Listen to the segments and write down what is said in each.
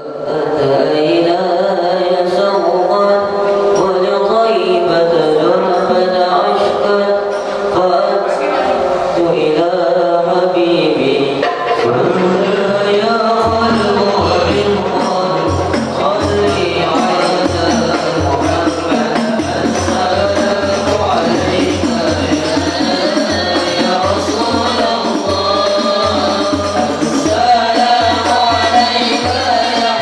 أتينا سوقا ولغيبة ذربة عشقا فأتت إلى حبيبي يا خلق بالقرب صلي على محمد السلام عليك يا رسول الله السلام عليك يا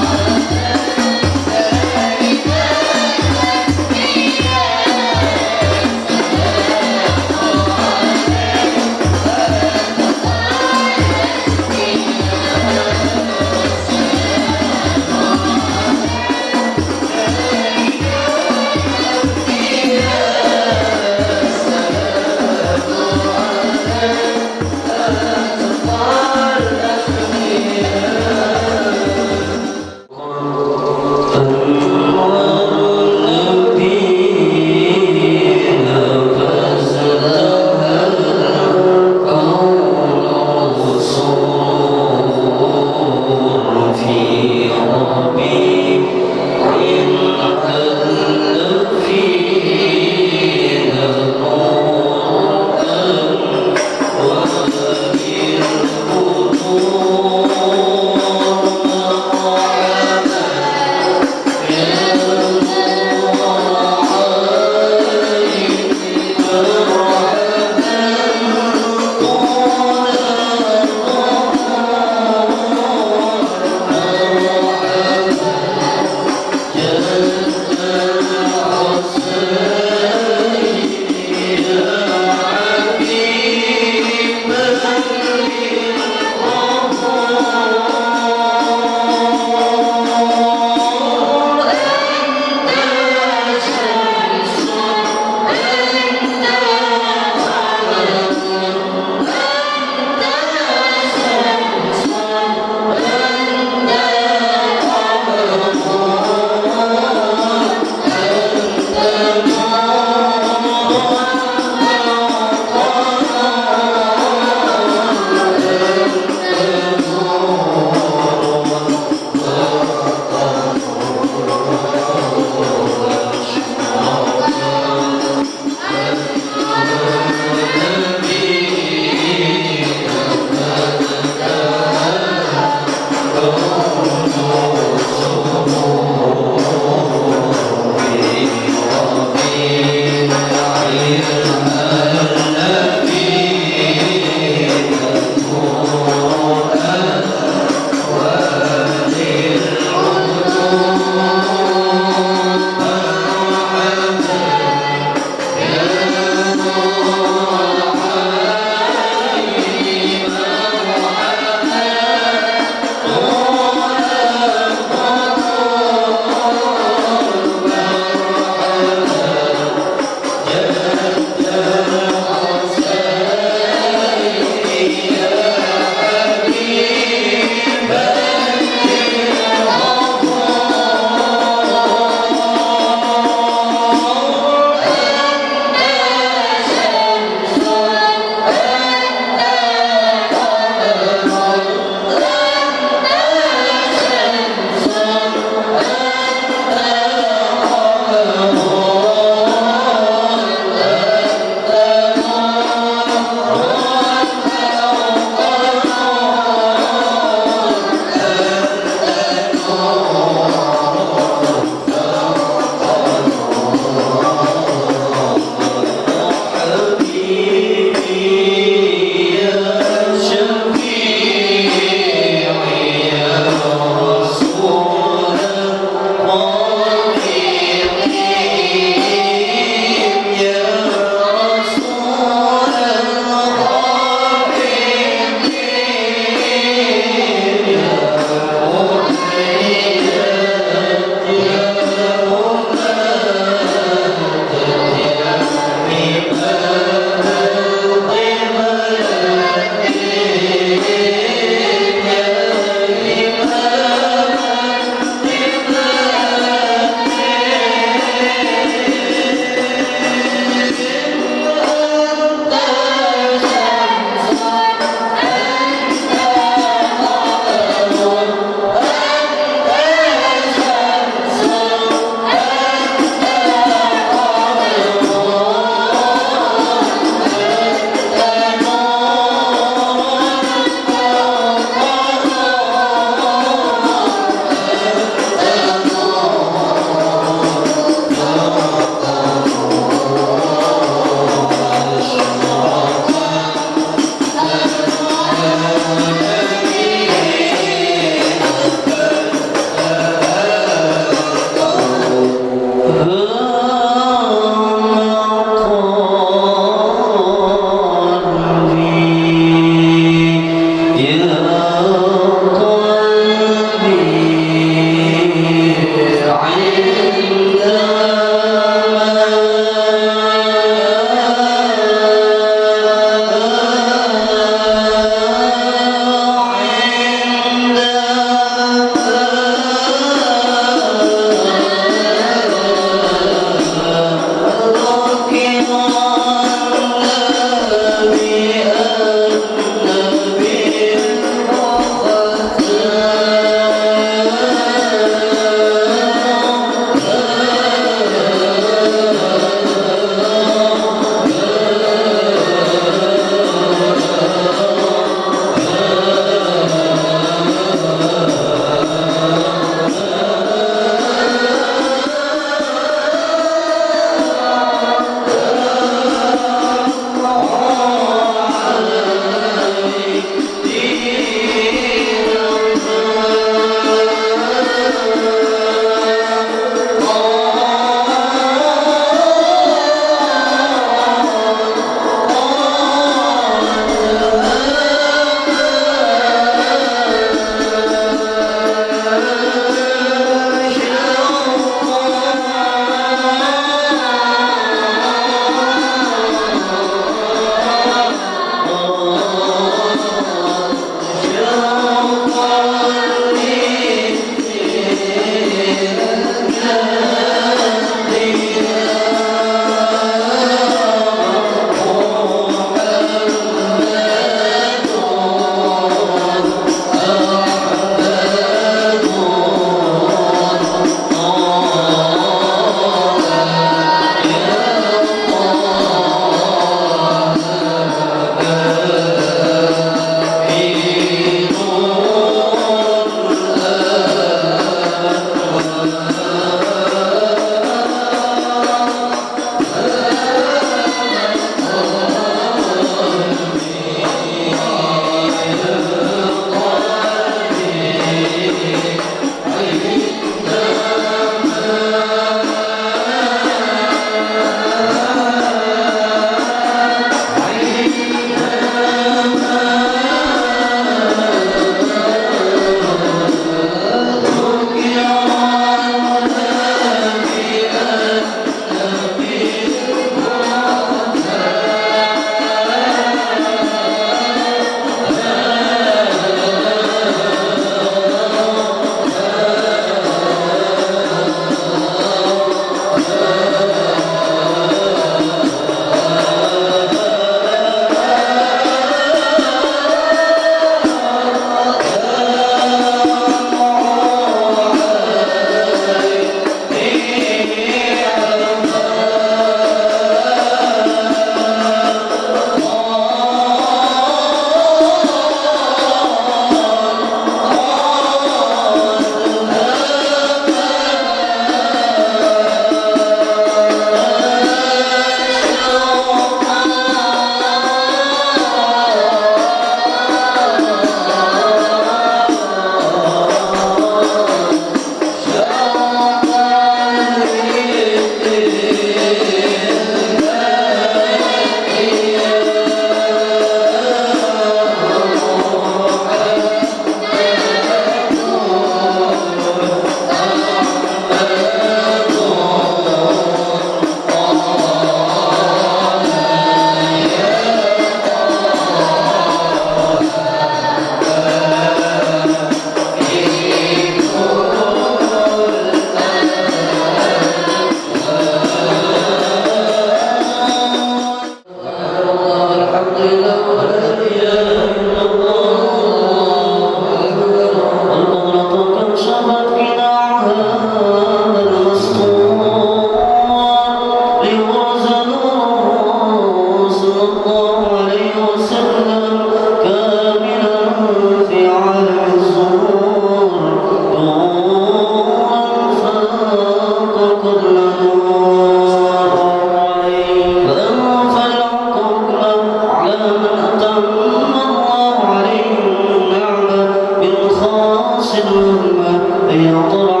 يطلع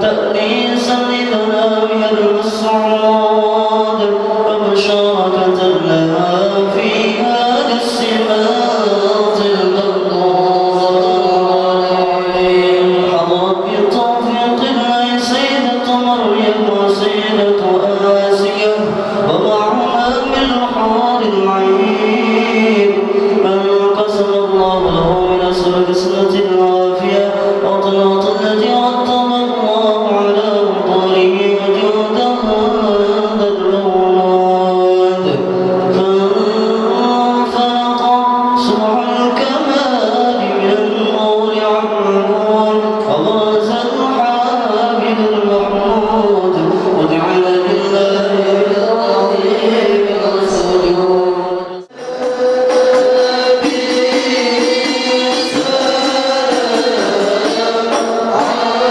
تأنيسا لذنابها المسعود وبشارة لها في هذا الصراط المغضوب حضرت بتوفيق الله سيدة مريم وسيدة آسيا ومعهما من حور العين من قسم الله له من أسر قسمة العافية وطلعت التي رتب الله على أمطاره وجود هذا المولود فانفلق سبح الكمال من النور عمون وبرز الحامد المحمود وجعل لله العظيم رسوله على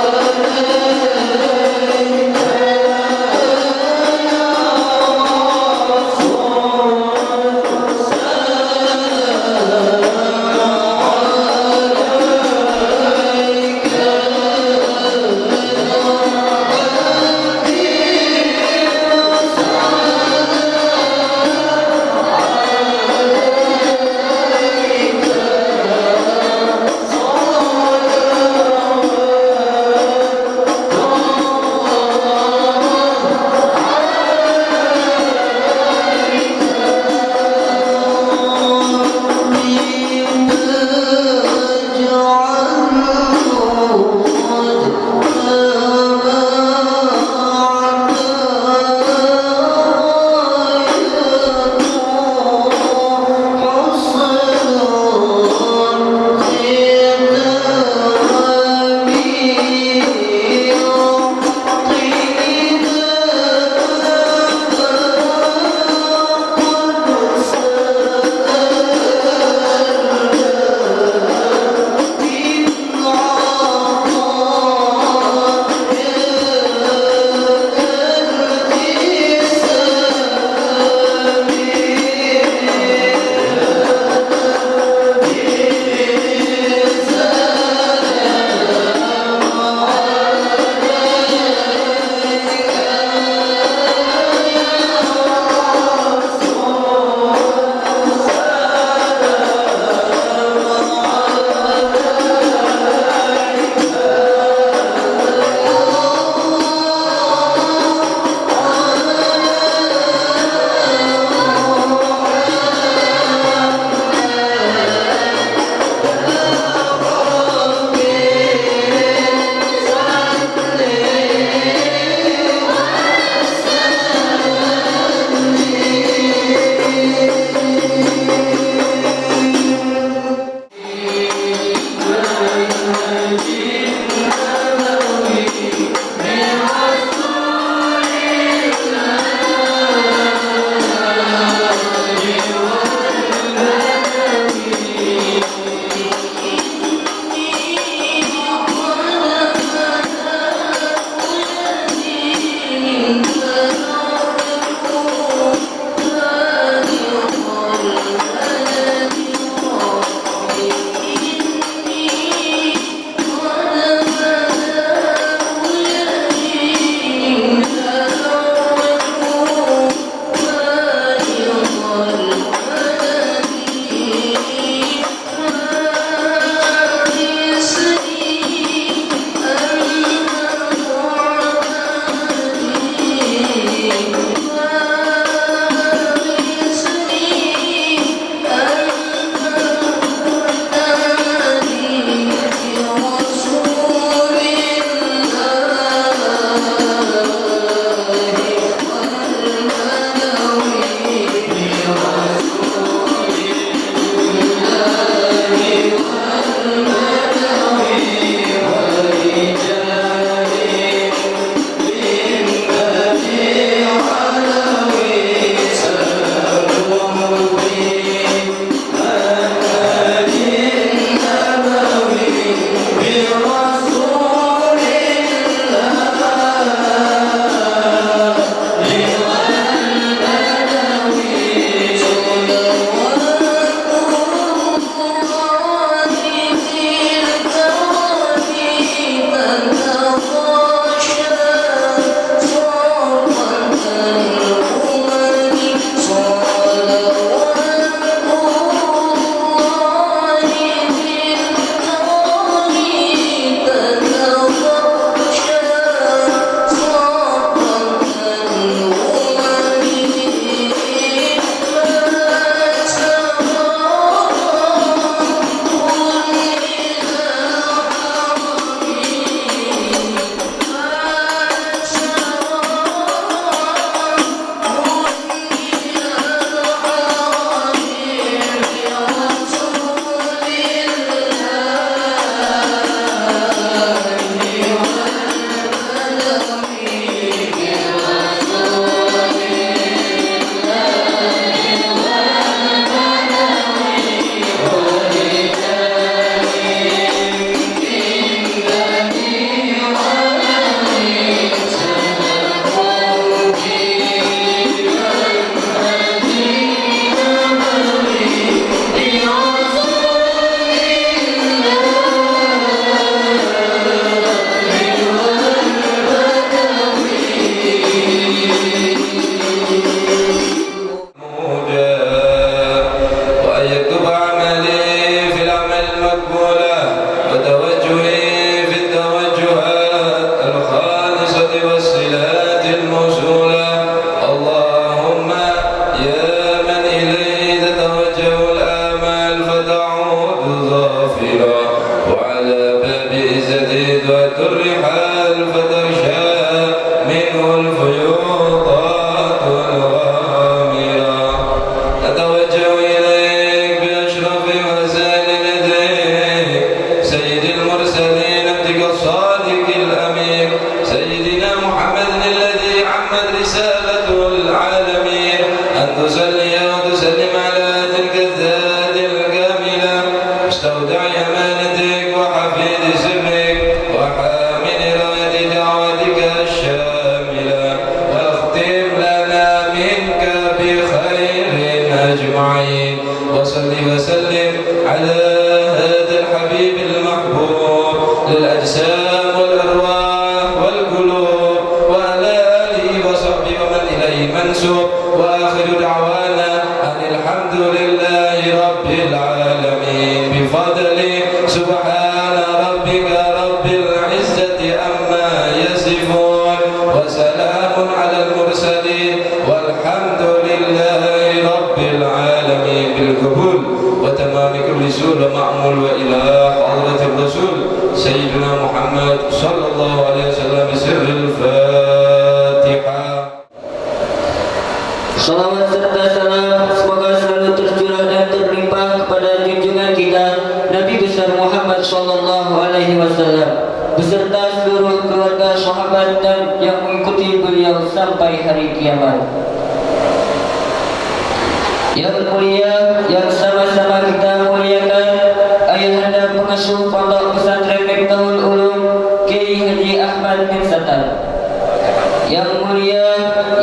بالعزة ذات الرحال فتغشى منه الفيوضات الغامرة أتوجه إليك بأشرف وسائل يديك سيد المرسلين عبدك الصادق الأمين سيدنا محمد الذي عمت رسالته العالمين أن تصلي وتسلم على تلك الذات الكاملة مستودع أمانتك وحفيظ سرك وحامل راية دعوتك الشاملة واختم لنا منك بخير أجمعين وصل وسلم على هذا الحبيب المحبوب للأجسام والأرواح والقلوب وعلى آله وصحبه ومن إليه منسوب وآخر دعوانا أن الحمد لله رب العالمين بفضل سبحان ربك رب العزة عما يصفون وسلام على المرسلين والحمد لله رب العالمين بالقبول وتمام كل سور ومعمول وإلى حضرة الرسول سيدنا محمد صلى الله عليه وسلم بسر الفاتحة. Salawat serta salam semoga selalu tercurah dan terlimpah kepada junjungan kita Nabi besar Muhammad sallallahu alaihi wasallam beserta seluruh keluarga sahabat dan yang mengikuti beliau sampai hari kiamat. Yang mulia, yang sama-sama kita muliakan Ayahanda pengasuh Pondok Pesantren Miftahul Ulum Kiai Haji Ahmad bin Sattar. Yang mulia,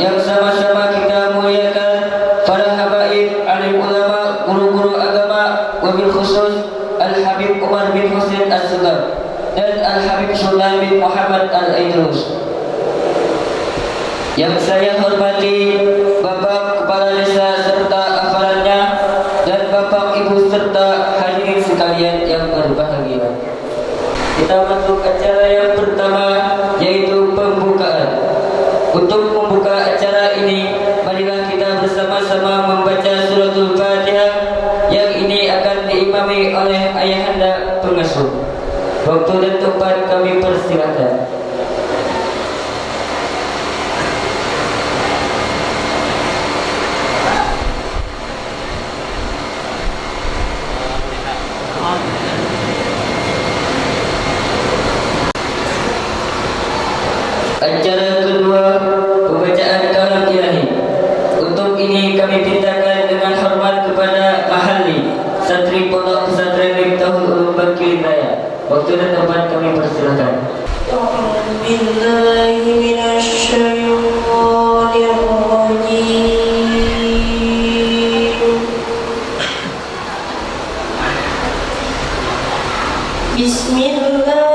yang sama-sama kita muliakan para habaib, alim ulama, guru-guru agama, wabil khusus Al-Habib Umar bin Husain As-Sugab dan Al-Habib Sultan bin Muhammad Al-Aidrus. Yang saya hormati Bapak Kepala Desa serta afalannya dan Bapak Ibu serta hadirin sekalian yang berbahagia. Kita masuk acara yang pertama, yaitu pembukaan. Untuk membuka acara ini, marilah kita bersama-sama membaca suratul Fatihah yang ini akan diimami oleh Ayahanda pengasuh. Waktu dan tempat kami persilakan. Acara kedua, pembacaan kalam ilahi. Untuk ini kami pintakan dengan hormat kepada Mahalli Santri Pondok Pesantren Miftahul Ulum Bangkil Raya. Waktu dan tempat kami persilakan. Bismillah.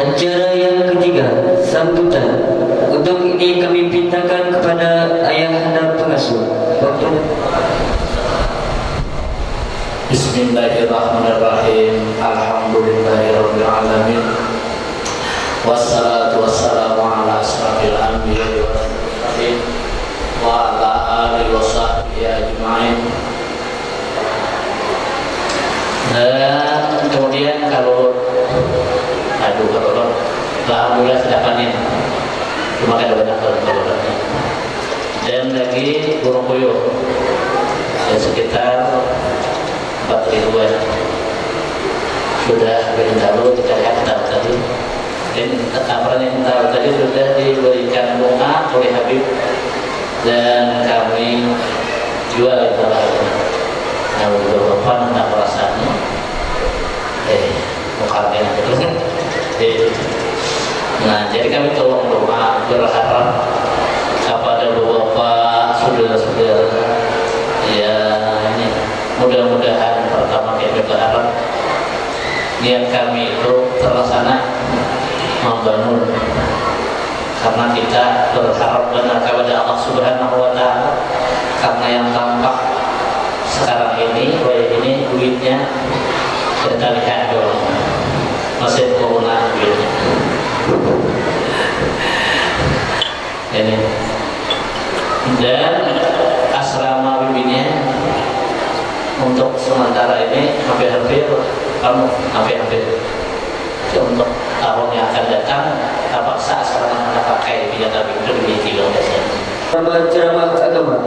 Acara yang ketiga, sambutan. Untuk ini kami pintakan kepada ayahanda pengasuh. Bismillahirrahmanirrahim. Alhamdulillahirabbil alamin. Wassalatu wassalamu ala asrofil anbiya'i wal mursalin wa ala alihi washabbihi ajma'in. Dan kemudian kalau alhamdulillah sudah panen, cuma ada banyak kalau dan lagi burung puyuh ya, sekitar 4 ribuan sudah beritahu kita lihat tadi. Dan amaran yang tahu tadi sudah diberikan bunga oleh Habib dan kami jual itu lah. Nah, beberapa tidak perasaannya mukanya terus nah, jadi kami tolong doa berharap kepada beberapa saudara-saudara ya, ini mudah-mudahan pertama kami berharap niat kami itu terlaksana membangun, karena kita berharap benar kepada Allah Subhanahu wa Ta'ala, karena yang tampak sekarang ini duitnya kita lihat dulu masih corona duitnya ini, dan asrama bibinya untuk sementara ini hampir-hampir untuk tahun yang akan datang terpaksa asrama kita pakai biar lebih tinggi biasanya. Ceramah agama.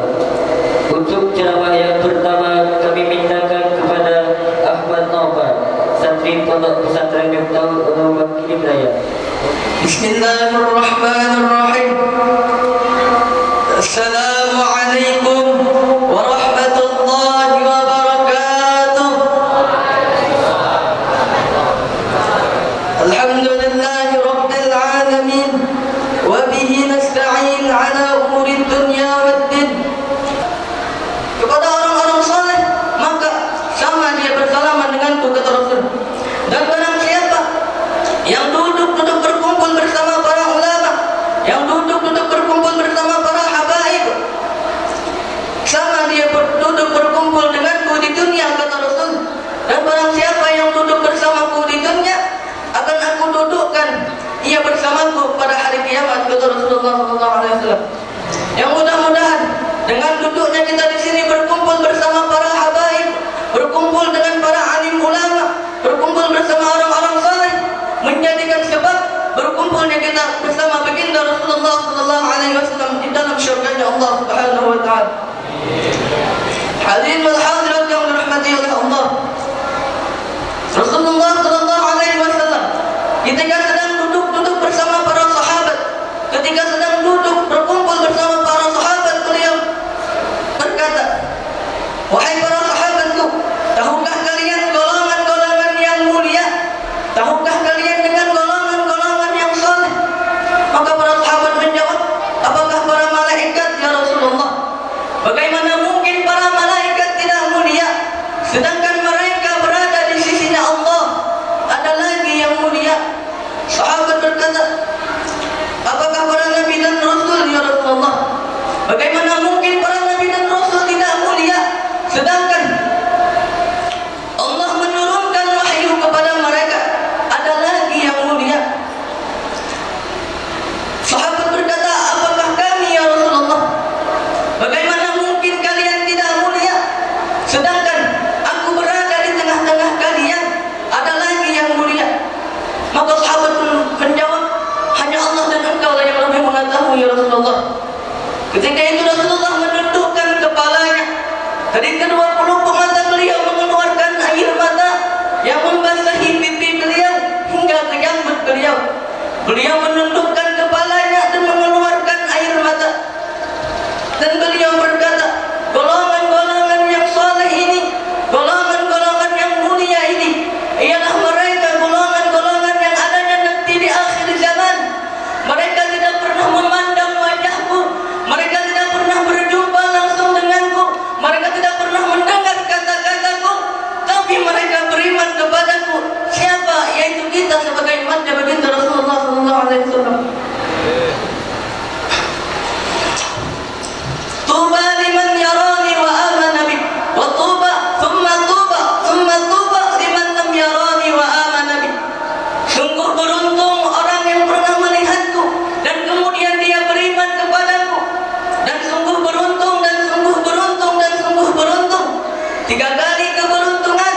Untuk ceramah yang pertama kami mintakan kepada Ahmad Naufal, santri Pondok Pesantren Miftahul Ulum Wakil Wilayah. Bismillahirrahmanirrahim. Assalamualaikum warahmatullahi wabarakatuh. Alhamdulillahi rabbil alamin wa bihi nasta'in ala umuri dunya waddin. Kepada orang-orang saleh maka sama dia bersalaman denganku, kata Rasul. Dan barang siapa yang duduk-duduk berkumpul bersama para ulama, yang duduk-duduk berkumpul bersama para habaib, sama dia duduk berkumpul denganku di dunia, kata Rasul. Dan barang siapa yang duduk bersamaku di dunia, akan aku dudukkan ia bersamaku pada hari kiamat, kata Rasulullah SAW. Yang mudah-mudahan dengan duduknya kita di sini berkumpul bersama para habaib, berkumpul dengan para alim ulama, berkumpul bersama orang-orang saleh, menjadikan sebab berkumpulnya kita bersama baginda Rasulullah SAW di dalam syurganya Allah Subhanahu wa Ta'ala. Hadirin wal hadirat yang dirahmati oleh Allah, Rasulullah SAW ketika sedang duduk bersama para sahabat, ketika sedang duduk berkumpul bersama para sahabat, beliau berkata, wahai para sahabatku, tahukah kalian golongan-golongan yang mulia? Tahukah kalian dengan golongan-golongan yang saleh? Maka para sahabat menjawab, apakah para malaikat ya Rasulullah? Bagaimana mungkin para malaikat tidak mulia, sedangkan mereka berada di sisinya Allah? Ada lagi yang mulia. Sahabat berkata, apakah para nabi dan rasul ya Rasulullah? Bagaimana mungkin para nabi dan rasul tidak mulia, sedangkan Allah menurunkan wahyu kepada mereka? Ada lagi yang mulia. Sahabat berkata, apakah kami ya Rasulullah? Bagaimana mungkin kalian tidak mulia, sedangkan aku berada di tengah-tengah kalian? Ada lagi yang mulia. Maka sahabat pun menjawab, hanya Allah dan engkau lah yang lebih mengetahui ya Rasulullah. Ketika itu Rasulullah menundukkan kepalanya, dari kedua pelupuk mata beliau mengeluarkan air mata yang membasahi pipi beliau hingga ke jambut beliau. Beliau menundukkan kepalanya dan mengeluarkan air mata, dan beliau berkata, golongan-golongan yang saleh ini, golongan-golongan yang mulia ini, ialah mereka golongan-golongan yang adanya nanti di akhir zaman. Mereka tidak pernah memandang wajahku, mereka tidak pernah berjumpa langsung denganku, mereka tidak pernah mendengar alaihi wasallam. Tuba liman yarani wa amana bi, wa tuba thumma liman lam yarani wa amana bi. Sungguh beruntung orang yang pernah melihatku dan kemudian dia beriman kepadaku. Dan sungguh beruntung dan sungguh beruntung dan sungguh beruntung. 3 kali keberuntungan,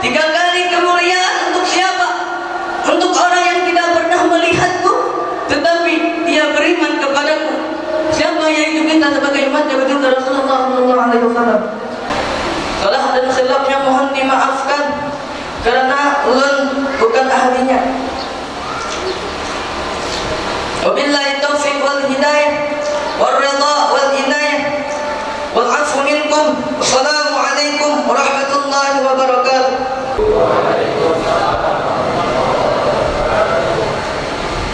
3 kali kemuliaan untuk siapa? Untuk orang yang tidak pernah melihatku tetapi dia beriman kepadaku. Siapa yaitu kita sebagai umatnya baginda Rasulullah SAW. Salah dan silapnya mohon dimaafkan karena ulun bukan ahlinya. Wabillahi taufiq wal hidayah wal ridha wal inayah wal afu minkum. Wassalamualaikum warahmatullahi wabarakatuh.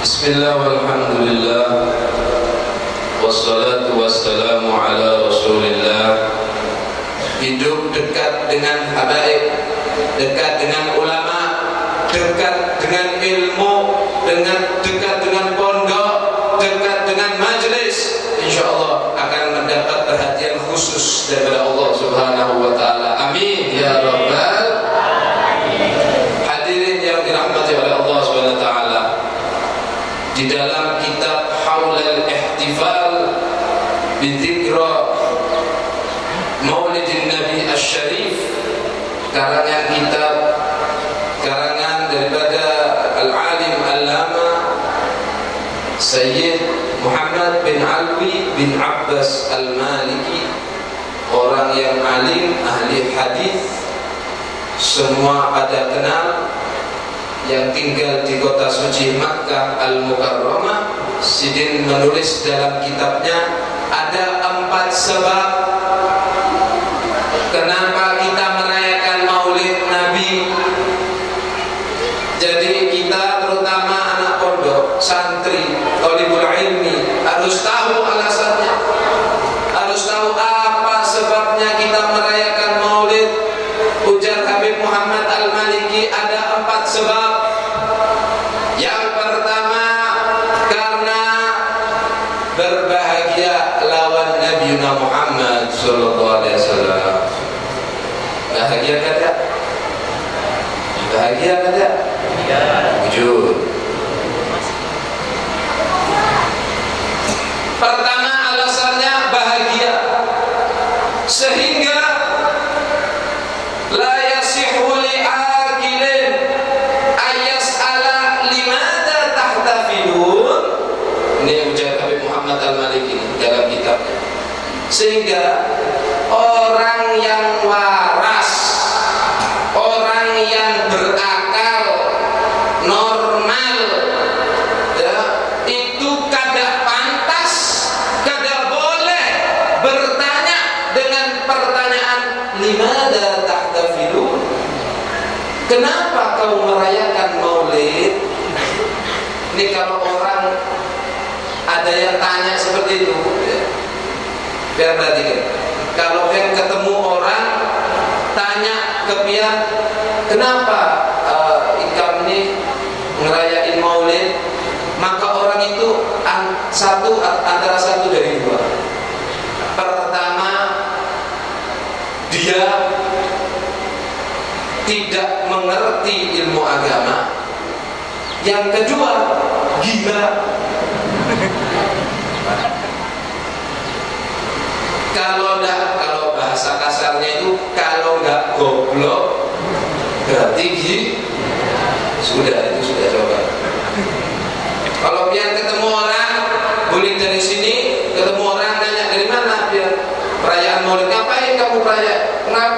Bismillah walhamdulillah wassalatu wassalamu ala rasulillah. Hidup dekat dengan habaib, dekat dengan ulama, dekat dengan ilmu, dekat dengan pondok, dekat dengan majelis, insyaallah akan mendapat perhatian khusus daripada Allah Subhanahu wa taala. Amin ya rabbal alamin. Hadirin yang dirahmati oleh Allah Subhanahu wa taala, di dalam kitab Haulal Ihtifal Bidzikra Maulidin Nabi Asy-Syarif, karangan daripada Al-Alim Al-Lama Sayyid Muhammad bin Alwi bin Abbas Al-Maliki, orang yang alim, ahli hadis, semua pada kenal, yang tinggal di kota suci Makkah Al-Mukarramah. Sidin menulis dalam kitabnya ada 4 sebab kenapa kita merayakan Maulid Nabi. Jadi kita terutama anak pondok, santri, thalibul ilmi harus tahu alasannya, harus tahu apa sebabnya kita merayakan Maulid. Ujar Habib Muhammad Al-Maliki ada 4 sebab. Yang pertama, karena berbahagia lawan Nabi Muhammad sallallahu alaihi wasallam. Bahagia kan tak? Bahagia kan tak? Ya. Wujud. Pertama alasannya bahagia, sehingga la yasihu li'aqilin ayas'ala limada tahtafilun. Ini ujar Habib Muhammad Al-Maliki dalam kitabnya. Sehingga orang yang waras, orang yang berakal, normal, ya, itu kada pantas, kada boleh bertanya dengan pertanyaan limada tahtafilun. Kenapa kau merayakan Maulid? Ini kalau orang ada yang tanya seperti itu, ya, biar perhatikan. Kalau yang ketemu orang tanya ke pian, kenapa ikam ini ngerayain Maulid? Maka orang itu antara satu dari 2. Pertama, dia tidak mengerti ilmu agama. Yang kedua, gila. Kalau bahasa kasarnya itu, kalau nggak goblok berarti sudah coba. Kalau pian ketemu orang, boleh dari sini, ketemu orang nanya dari mana pian? Perayaan Maulid. Ngapain kamu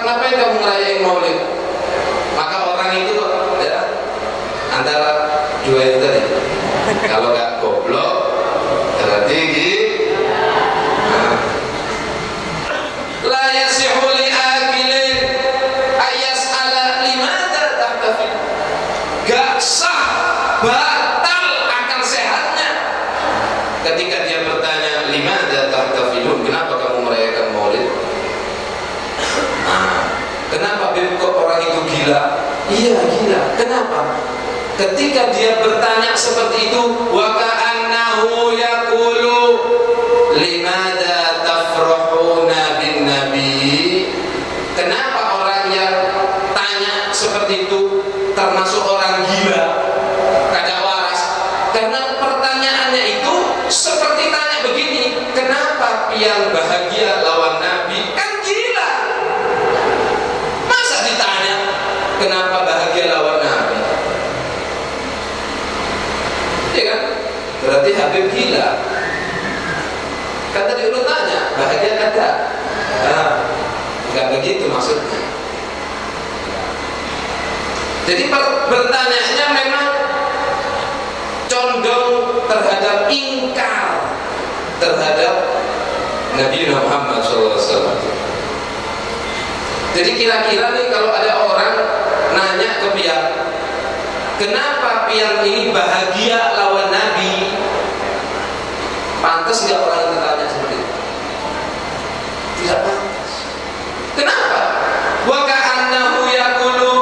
ngapain kamu ngerayain Maulid? Maka orang itu ya, antara 2 itu tadi. Kalau nggak goblok berarti la yasihu li'aqilin ayas'ala limada tahtafil. Gak sah, batal akal sehatnya ketika dia bertanya limada tahtafilun, kenapa kamu merayakan Maulid? Kenapa kok orang itu gila? Iya gila. Kenapa? ketika dia bertanya seperti itu, wa ka'annahu yaqulu limada tafrahuna bin nabi. Kenapa orang yang tanya seperti itu termasuk orang gila, kada waras? Karena pertanyaannya itu seperti tanya begini, kenapa pian bahagia lawan nabi? Kan gila. Masa ditanya kenapa bahagia lawan nabi? Ya kan? Berarti Habib gila. Kan tadi lu tanya, bahagia kada? Nah, enggak begitu maksudnya. Jadi bertanyanya memang condong terhadap ingkar terhadap Nabi Muhammad SAW. Jadi kira-kira nih kalau ada orang nanya ke pian, kenapa pian ini bahagia lawan Nabi? Pantas nggak orang itu tanya seperti itu? Tidak pantas. Kenapa? Wa ka'annahu yaqulu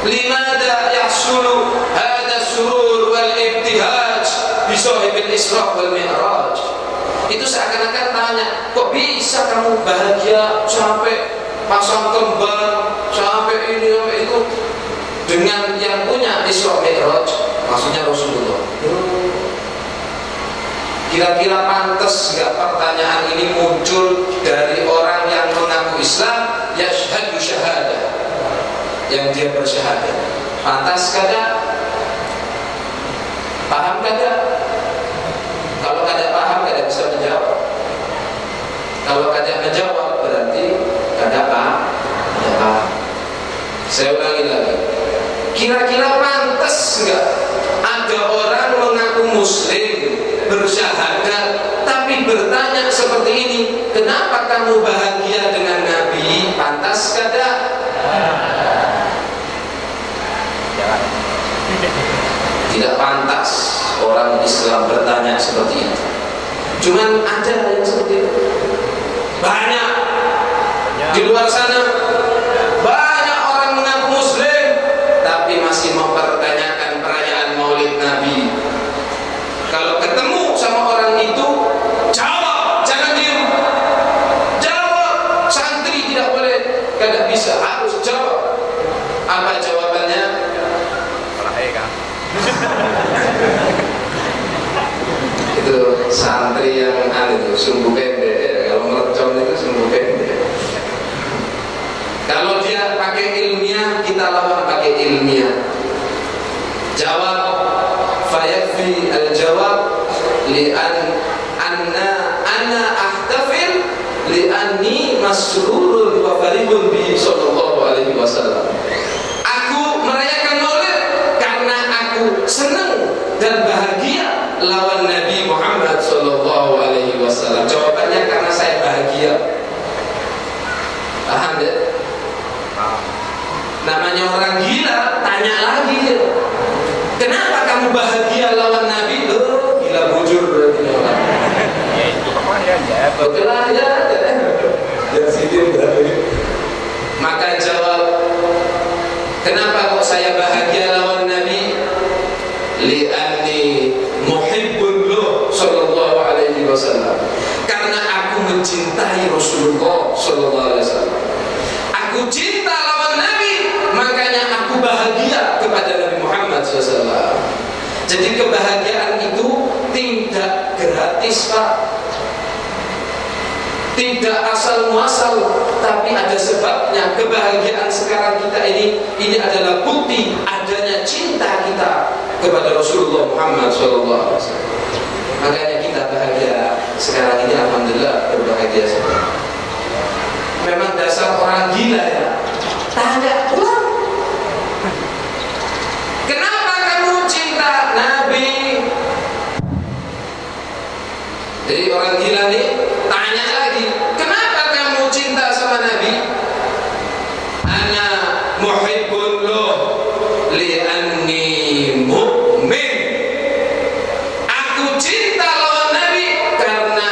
limada yahsulu hada surur wal ibtihaj bi sahibil Isra wal Mi'raj. Itu seakan-akan tanya, kok bisa kamu bahagia sampai pasang kembang, sampai ini sampai itu dengan yang punya Isra Mi'raj, maksudnya Rasulullah. Kira-kira pantas nggak pertanyaan ini muncul dari orang yang mengaku Islam, yashhadu syahadah, yang dia bersyahadat? Pantas kada? Paham kada? Kalau kada paham, kada bisa menjawab. Kalau kada menjawab, berarti kada paham. Saya ulangi lagi. Kira-kira pantas nggak ada orang mengaku Muslim, bersyahadat, tapi bertanya seperti ini, kenapa kamu bahagia dengan Nabi? Pantas kada? Tidak pantas orang Islam bertanya seperti itu. Cuman ada yang seperti itu. Banyak di luar sana, banyak orang mengaku Muslim tapi masih mempertanyakan perayaan Maulid Nabi. Kalau ketemu sama orang itu, jawab, jangan diam. Jawab, santri tidak boleh, kada bisa, harus jawab. Apa jawabannya? Itu santri yang itu sumbu pendek ya. Kalau mercon itu sumbu pendek. Kalau dia pakai ilmiah, kita lawan pakai ilmiah. Jawab, fayakfi al-jawab li'an ana ahtafil li'anni masrurun wa farihun bi sallallahu alaihi wasallam. Aku merayakan Maulid karena aku senang dan bahagia lawan Nabi Muhammad sallallahu alaihi wasallam. Jawabannya karena saya bahagia. Paham ya? Namanya orang gila, tanya lagi dia. Kenapa kamu bahagia lawan Nabi? Oh, gila bujur berarti orang. Ya itu Betul aja. Ya sini berarti. Maka jawab, kenapa kok saya bahagia lawan Nabi? Li'anni muhibbun lahu sallallahu alaihi wasallam. Karena aku mencintai Rasulullah sallallahu alaihi wasallam. Aku cinta lawan Nabi, makanya aku bahagia kepada Nabi Muhammad SAW. Jadi kebahagiaan itu tidak gratis, Pak. Tidak asal muasal, tapi ada sebabnya. Kebahagiaan sekarang kita ini adalah bukti adanya cinta kita kepada Rasulullah Muhammad SAW. Makanya kita bahagia sekarang ini, alhamdulillah berbahagia sekali. Memang dasar orang gila ya. Tanya ulang. Kenapa kamu cinta Nabi? Jadi orang gila nih tanya lagi, kenapa kamu cinta sama Nabi? Ana muhibbun lahu li'anni mu'min. Aku cinta lawan Nabi karena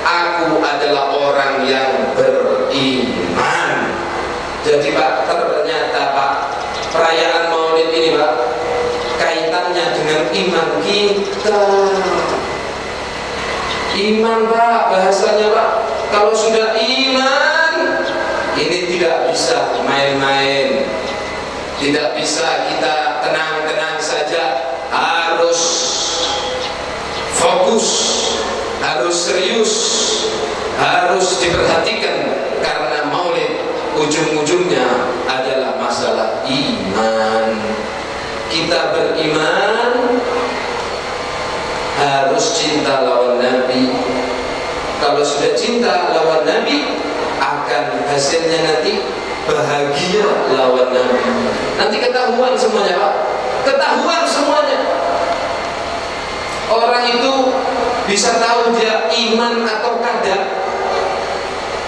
aku adalah orang yang beriman. Jadi Pak, ternyata Pak, perayaan Maulid ini Pak iman kita. Iman Pak, bahasanya Pak. Kalau sudah iman, ini tidak bisa main-main. Tidak bisa kita tenang-tenang saja. Harus fokus, harus serius, harus diperhatikan. Karena maulid ujung-ujungnya adalah masalah iman. Kita beriman, harus cinta lawan Nabi. Kalau sudah cinta lawan Nabi, akan hasilnya nanti bahagia lawan Nabi. Nanti ketahuan semuanya Pak, ketahuan semuanya. Orang itu bisa tahu dia iman atau kada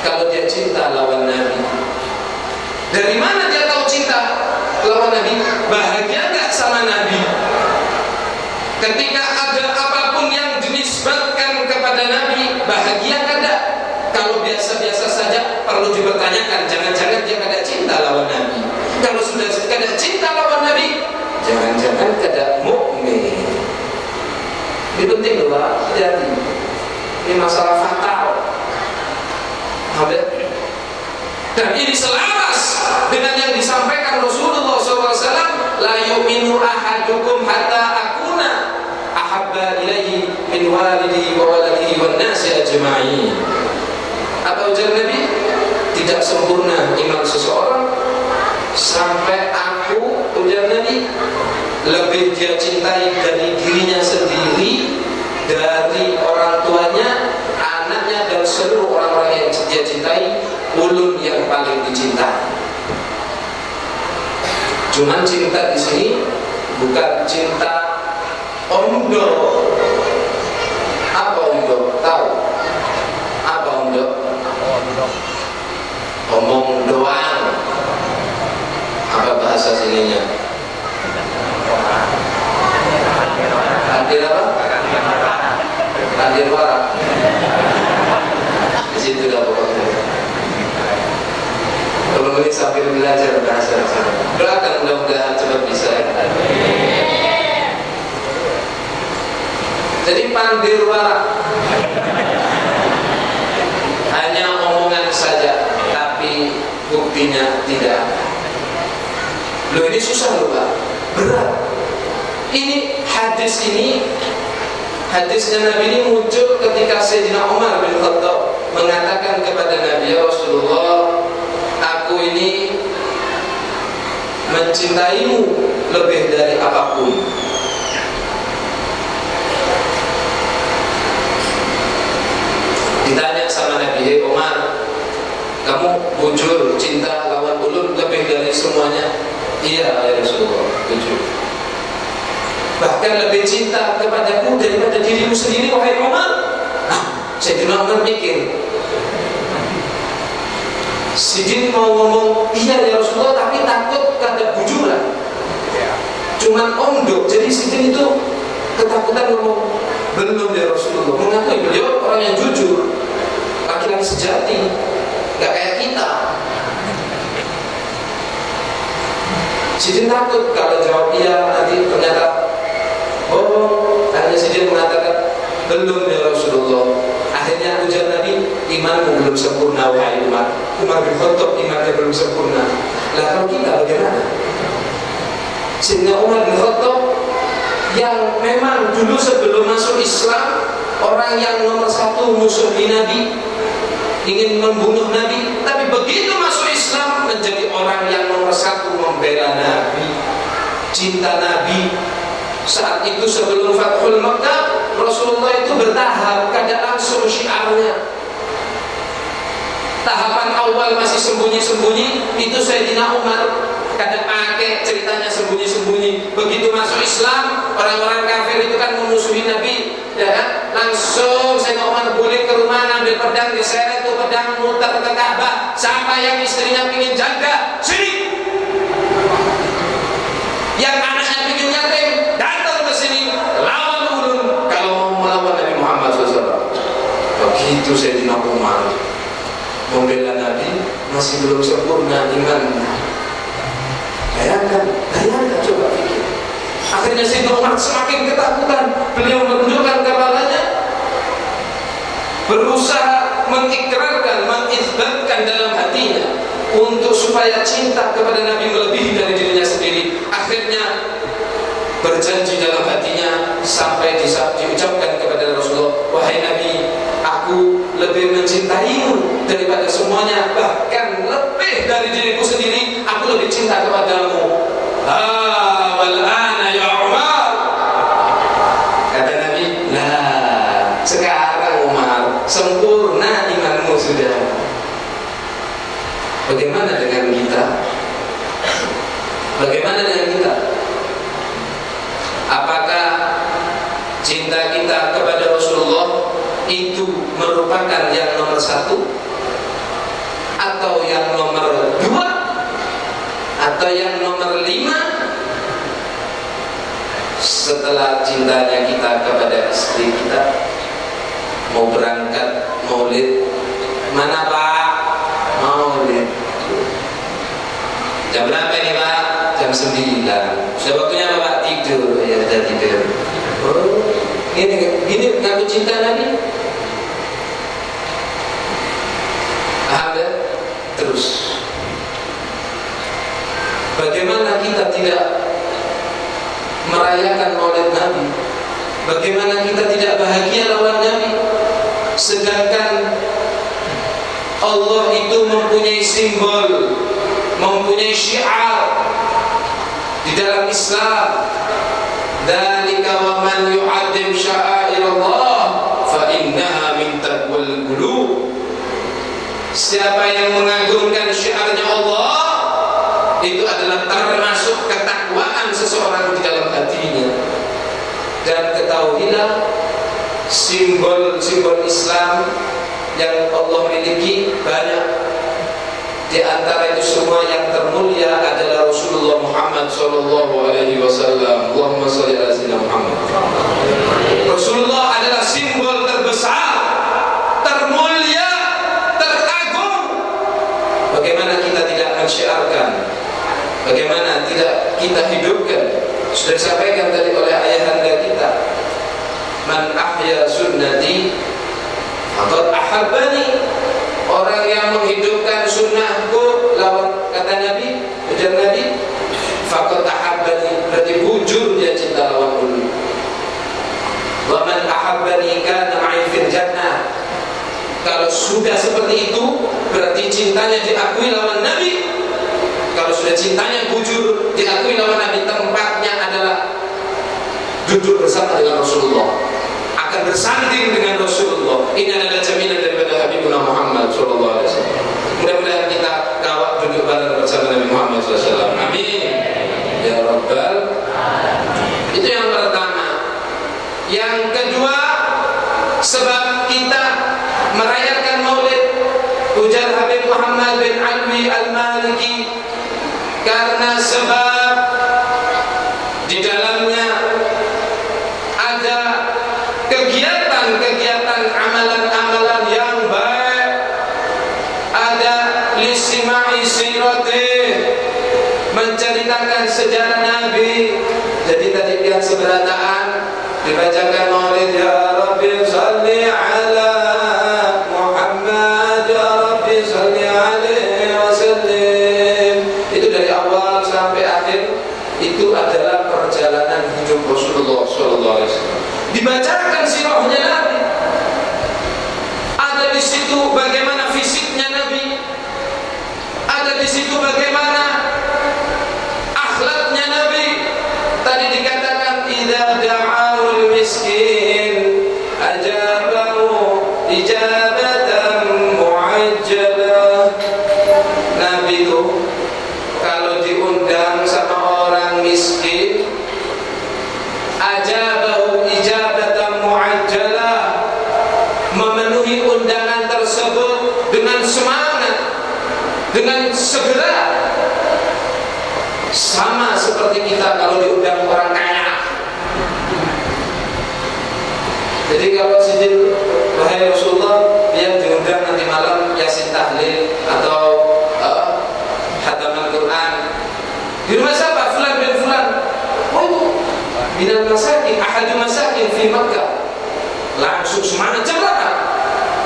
kalau dia cinta lawan Nabi. Dari mana dia tahu cinta lawan Nabi? Bahagia nggak sama Nabi? Ketika ada apapun yang dinisbatkan kepada Nabi, bahagia kada? Kalau biasa-biasa saja perlu dipertanyakan, jangan-jangan dia kada cinta lawan Nabi. Kalau sudah kada cinta lawan Nabi, jangan-jangan kada mukmin. Ini penting loh Pak, hati-hati. Ini masalah fatal. Dan ini selaras dengan yang disampaikan Rasulullah SAW. La yu'minu ahadukum hatta akuna ahabba ilaihi min walidihi wa waladihi wan nasi ajma'in. Apa ujar Nabi? Tidak sempurna iman seseorang sampai aku, ujar Nabi, lebih dia cintai dari dirinya sendiri, dari orang tuanya, anaknya, dan seluruh orang-orang yang dia cintai. Ulun yang paling dicintai. Cuman cinta di sini bukan cinta ondo. Apa ondo? Tahu? Apa ondo? Omong doang. Apa bahasa sininya? Hadir apa? Hadir warak. Di situ dah pokoknya. Kalau ini sambil belajar bahasa sana. Doakan mudah-mudahan cepat bisa ya. Jadi pandir warak hanya omongan saja, tapi buktinya tidak ada. Loh ini susah loh Pak, berat. Ini hadisnya Nabi ini muncul ketika Sayyidina Umar bin Khattab mengatakan kepada Nabi, ya Rasulullah, aku ini mencintaimu lebih dari apapun. Ditanya sama Nabi, hey Umar, kamu bujur cinta lawan ulun lebih dari semuanya? Iya ya Rasulullah, bujur. Bahkan lebih cinta kepadaku daripada dirimu sendiri, wahai Umar. Sayyidina Umar mikir. Sidin mau ngomong, iya ya Rasulullah, tapi takut kada bujuran. Cuman omdo, jadi Sidin itu ketakutan ngomong, belum ya Rasulullah. Mengakui beliau orang yang jujur, laki-laki sejati, gak kayak kita. Sidin takut kalau jawab iya, nanti ternyata bohong. Akhirnya Sidin mengatakan, belum ya Rasulullah. Akhirnya ujar Nabi, imanmu belum sempurna wahai Umar. Umar bin Khattab imannya belum sempurna. Lah kalau kita bagaimana? Sehingga Umar bin Khattab yang memang dulu sebelum masuk Islam orang yang nomor satu musuh di Nabi, ingin membunuh Nabi, tapi begitu masuk Islam menjadi orang yang nomor satu membela Nabi, cinta Nabi. Saat itu sebelum Fathul Makkah, Rasulullah itu bertahap, kada langsung syiarnya. Tahapan awal masih sembunyi-sembunyi, itu Sayyidina Umar kada pakai ceritanya sembunyi-sembunyi. Begitu masuk Islam, orang-orang kafir itu kan memusuhi Nabi, ya kan? Langsung Sayyidina Umar boleh ke rumah, ambil pedang, diseret itu pedang, muter ke Ka'bah. Siapa yang istrinya ingin jaga, sini. Yang anaknya ingin yatim, datang ke sini, lawan ulun. Kalau mau melawan Nabi Muhammad SAW. Begitu Sayyidina Umar membela Nabi, masih belum sempurna iman. Bayangkan coba pikir. Akhirnya Sayyidina Umar semakin ketakutan. Beliau menundukkan kepalanya, berusaha mengikrarkan, mengisbatkan dalam hatinya untuk supaya cinta kepada Nabi melebihi dari dirinya sendiri. Akhirnya berjanji dalam hatinya sampai diucapkan kepada Rasulullah, wahai Nabi, aku lebih mencintaimu daripada semuanya, bahkan lebih dari diriku sendiri. Aku lebih cinta kepadamu. Wal ana ya Umar, kata Nabi, nah sekarang Umar, sempurna imanmu sudah. Bagaimana dengan kita? Bagaimana dengan kita? Apakah cinta kita kepada Rasulullah itu merupakan yang nomor satu, atau yang nomor dua, atau yang nomor lima? Setelah cintanya kita kepada istri kita, mau berangkat maulid, mana Pak? Maulid jam berapa ini Pak? Jam 9. Sudah waktunya apa Pak? Tidur. Ya sudah tidur. Oh, gini ngaku cinta Nabi. Ada terus. Bagaimana kita tidak merayakan maulid Nabi? Bagaimana kita tidak bahagia lawan Nabi? Sedangkan Allah itu mempunyai simbol, mempunyai syiar di dalam Islam. Dzalika wa man yu'azzim sya'airallah fa innaha min taqwal qulub. Siapa yang mengagungkan syiarnya Allah, itu adalah termasuk ketakwaan seseorang di dalam hatinya. Dan ketahuilah, simbol-simbol Islam yang Allah miliki banyak. Di antara itu semua yang termulia adalah Rasulullah Muhammad sallallahu alaihi wasallam. Allahumma shalli ala sayyidina Muhammad. Rasulullah adalah simbol terbesar, termulia, teragung. Bagaimana kita tidak mensyiarkan? Bagaimana tidak kita hidupkan? Sudah disampaikan tadi oleh ayahanda kita, man ahya sunnati faqad ahabbani. Orang yang menghidupkan sunnahku, lawan kata Nabi, ujar Nabi, faqad ahabbani, berarti bujur dia cinta lawan dulu. Wa man ahabbani kana ma'i fil jannah. Kalau sudah seperti itu, berarti cintanya diakui lawan Nabi. Kalau sudah cintanya bujur, diakui lawan Nabi, tempatnya adalah duduk bersama dengan Rasulullah, akan bersanding dengan Rasulullah. Ini adalah jaminan daripada Habibuna Muhammad sallallahu alaihi wasallam. Mudah-mudahan kita kawat duduk bareng bersama Nabi Muhammad sallallahu alaihi wasallam. Amin ya rabbal alamin. Itu yang pertama. Yang kedua, sebab kita merayakan Maulid, ujar Habib Muhammad bin Alwi Al-Maliki, karena sebab di dalamnya ada kegiatan-kegiatan amalan-amalan yang baik, ada lisima'i siratih, menceritakan sejarah Nabi. Jadi tadi yang seberataan dibacakan Maulid, ya Rabbi salli ala Muhammad, ya Rabbi salli alaihi wasallim. Itu dari awal sampai akhir itu adalah perjalanan hidup Rasulullah sallallahu alaihi wasallam. Dibacakan sirahnya Nabi. Ada di situ bagaimana fisiknya Nabi. Ada di situ bagaimana akhlaknya Nabi. Tadi dikatakan idza da'aul miskin ajabahu ijabatan muajjalah. Nabi itu kalau diundang sama orang miskin, ajabahu ijabatan muajjalah, memenuhi undangan tersebut dengan semangat, dengan segera. Sama seperti kita kalau diundang orang kaya. Jadi kalau sidin, wahai Rasulullah, dia diundang nanti malam Yasin Tahlil atau Hataman Quran di rumah siapa? Fulan bin Fulan. Oh itu minal masakin, ahadu masakin fi Makkah. Langsung semangat jam berapa?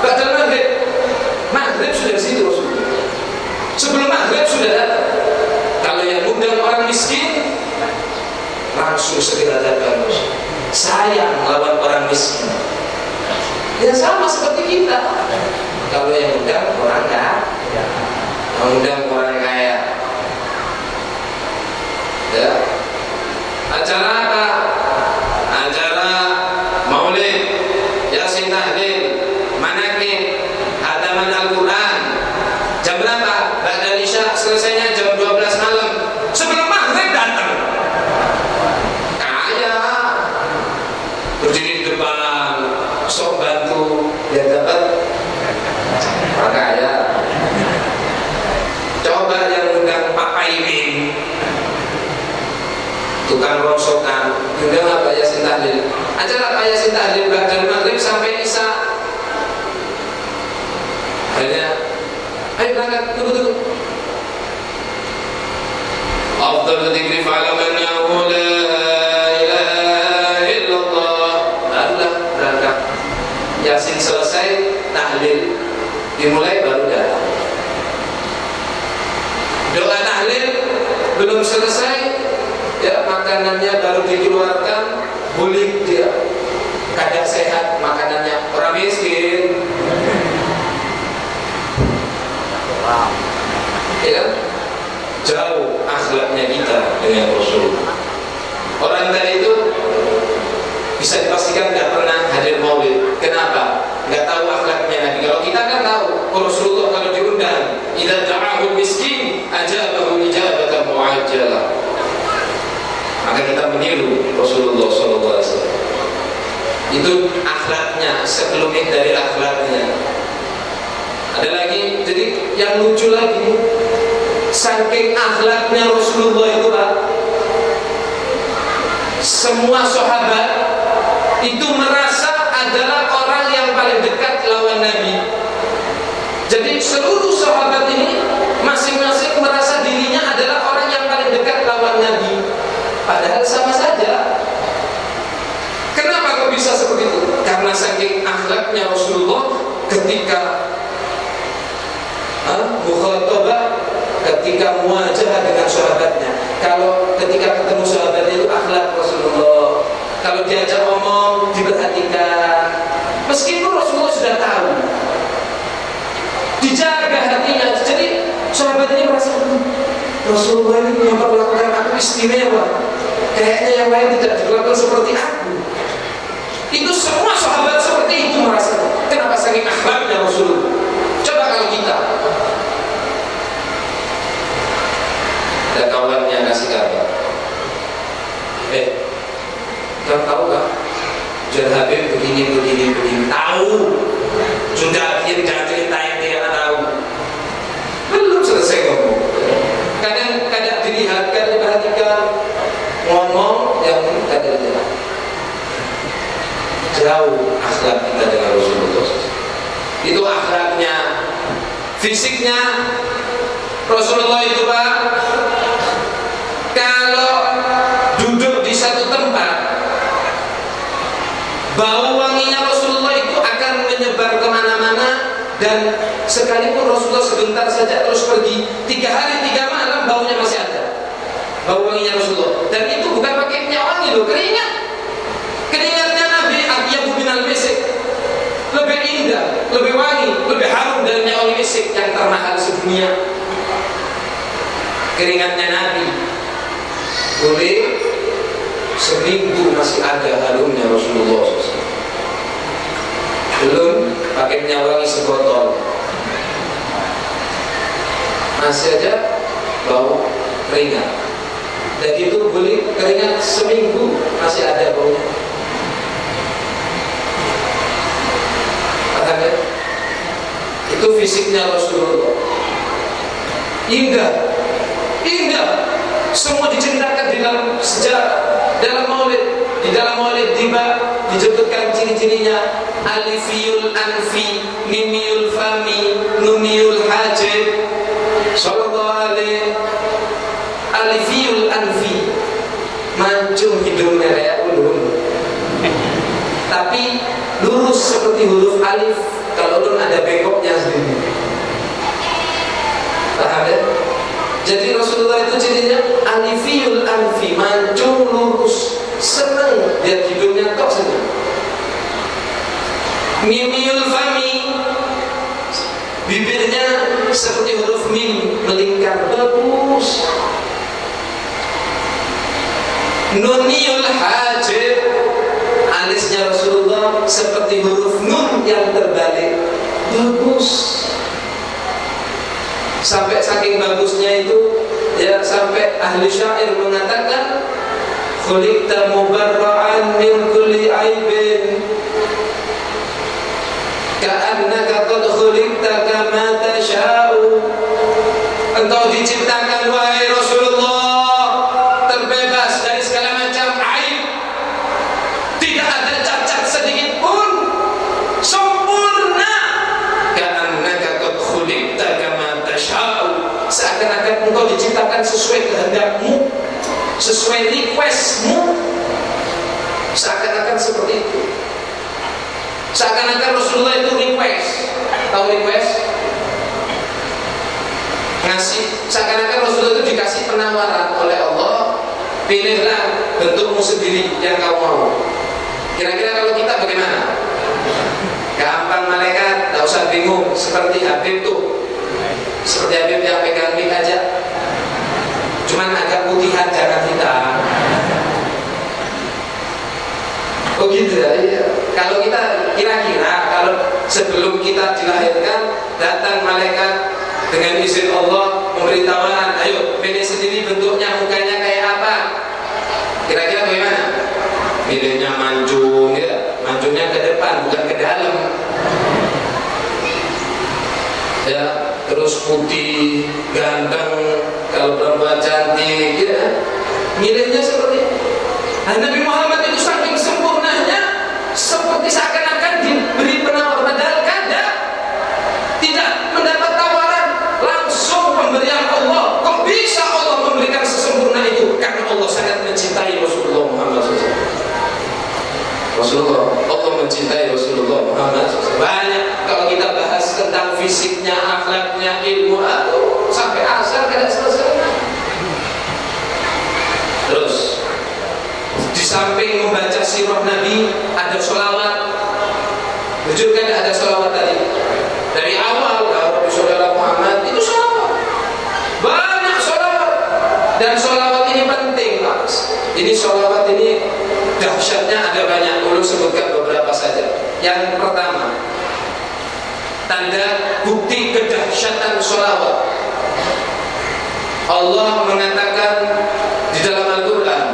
Ba'dal maghrib. Maghrib sudah di situ Rasulullah. Sebelum maghrib sudah datang. Kalau yang undang orang miskin, langsung segera datang. Sayang lawan orang miskin. Ya sama seperti kita. Kalau yang undang orang kaya, undang orang kaya. Ya. Acara apa? Acara Maulid, Yasin Tahlil, Manaqib, hataman Al-Quran. Jam berapa? Ba'dal Isya, selesainya jam 12 malam. Sebelum maghrib datang. Kaya. Berdiri di depan, sok bantu, biar dapat orang kaya. Coba yang undang Pak Paimin, tukang rongsokan, undang apa Yasin Tahlil. Acara apa Yasin Tahlil dari maghrib sampai Isya. Akhirnya, ayo berangkat, tunggu. Afdal dzikri fa'lamannahu la ilaha illallah. Allah berangkat. Yasin selesai, tahlil dimulai baru datang. Doa tahlil belum selesai, ya makanannya baru dikeluarkan, boleh dia kadang sehat makanannya, orang miskin. Ya kan? Jauh akhlaknya kita dengan Rasulullah. Orang tadi itu bisa dipastikan nggak pernah hadir maulid. Kenapa? Nggak tahu akhlaknya Nabi. Kalau kita kan tahu, Rasulullah kalau diundang, idza da'ahu miskin ajabahu ijabatan mu'ajjalah. Maka kita meniru Rasulullah SAW. Itu akhlaknya, sekelumit dari akhlaknya. Ada lagi, jadi yang lucu lagi, saking akhlaknya Rasulullah itu Pak, semua sahabat itu merasa adalah orang yang paling dekat lawan Nabi. Jadi seluruh sahabat ini masing-masing merasa dirinya adalah orang yang paling dekat lawan Nabi. Padahal sama saja. Kenapa kok bisa seperti itu? Karena saking akhlaknya Rasulullah ketika mukhatabah, ketika muwajahah dengan sahabatnya. Kalau ketika ketemu sahabatnya itu akhlak Rasulullah. Kalau diajak ngomong diperhatikan. Meskipun Rasulullah sudah tahu, dijaga hatinya. Jadi sahabat ini merasa Rasulullah ini yang memperlakukan aku istimewa. Kayaknya yang lain tidak diperlakukan seperti aku. Itu semua sahabat seperti itu merasa. Kenapa saking akhlaknya Rasulullah? Coba kalau kita ada kawannya kasih kabar, kau tahu gak? Jar Habib begini. Tahu. Sudah dia tidak ceritain, dia nggak tahu. Belum selesai ngomong. Kadang dilihat, kadang diperhatikan, ngomong yang kadang jauh akhlak kita dengan Rasulullah. Itu akhlaknya. Fisiknya Rasulullah itu Pak, kalau duduk di satu tempat, bau wanginya Rasulullah itu akan menyebar kemana-mana. Dan sekalipun Rasulullah sebentar saja terus pergi, 3 hari 3 malam baunya masih ada, bau wanginya Rasulullah. Dan itu bukan pakai minyak wangi loh, keringatnya Nabi atyabu minal misik, lebih indah, lebih wangi, lebih harum dari minyak wangi misik yang termahal sedunia. Keringatnya Nabi boleh seminggu masih ada harumnya Rasulullah SAW. Belum pakai minyak wangi sebotol, masih aja bau keringat. Dan itu boleh keringat seminggu masih ada baunya. Paham ya? Itu fisiknya Rasulullah. Indah. Semua diceritakan di dalam sejarah, dalam maulid. Di dalam maulid disebutkan ciri-cirinya: alifiyul anfi, mimiyul fami, numiyul hajib. Sallallahu alaihi. Alifiyul anfi, mancung hidungnya kayak ulun, tapi lurus seperti huruf alif. Kalau ulun ada bengkoknya sendiri. Paham ya? Jadi Rasulullah itu cirinya alifiyul anfi, mancung lurus, seneng lihat hidungnya tok seneng. Mimiyul fami, bibirnya seperti huruf mim, melingkar bagus. Nuniyul hajib, alisnya Rasulullah seperti huruf nun yang terbalik, bagus. Sampai saking bagusnya itu, ya sampai ahli syair mengatakan, khuliqta mubarra'an min kulli aibin, ka'annaka qad khuliqta kama tasha'u. Engkau diciptakan wahai Rasulullah terbebas dari segala macam aib, tidak ada cacat sedikit pun, sempurna. Ka'annaka qad khuliqta kama tasha'u, seakan-akan engkau diciptakan sesuai kehendakmu, sesuai requestmu, seakan-akan seperti itu. Seakan-akan Rasulullah itu request. Tahu request? Ngasih. Seakan-akan Rasulullah itu dikasih penawaran oleh Allah, pilihlah bentukmu sendiri yang kau mau. Kira-kira kalau kita bagaimana? Gampang malaikat, tak usah bingung. Seperti Habib tuh, seperti Habib yang pegang mic aja, cuman agak putihan jangan hitam. Oh gitu ya, iya. Kalau kita kira-kira kalau sebelum kita dilahirkan datang malaikat dengan izin Allah memberi tawaran, ayo pilih sendiri bentuknya, mukanya kayak apa, kira-kira bagaimana? Pilihnya mancung ya, mancungnya ke depan bukan ke dalam ya, terus putih, ganteng, kalau perempuan cantik ya, milihnya seperti itu. Nabi Muhammad itu saking sempurnanya, seperti seakan-akan diberi penawar, padahal kadang tidak mendapat tawaran, langsung pemberian Allah. Kok bisa Allah memberikan sesempurna itu? Karena Allah sangat mencintai Rasulullah Muhammad SAW. Allah mencintai Rasulullah Muhammad SAW. Banyak kalau kita bahas tentang fisiknya, akhlaknya, ilmu, aduh sampai asar tidak selesai. Terus di samping membaca sirah Nabi, ada sholawat. Jujur kan ada sholawat tadi. Dari awal, ya Rabbi Saudara Muhammad, itu sholawat. Banyak sholawat. Dan sholawat ini penting, Pak. Ini sholawat ini dahsyatnya ada banyak. Ulun sebutkan beberapa saja. Yang pertama, tanda bukti kedahsyatan sholawat. Allah mengatakan di dalam Al-Quran,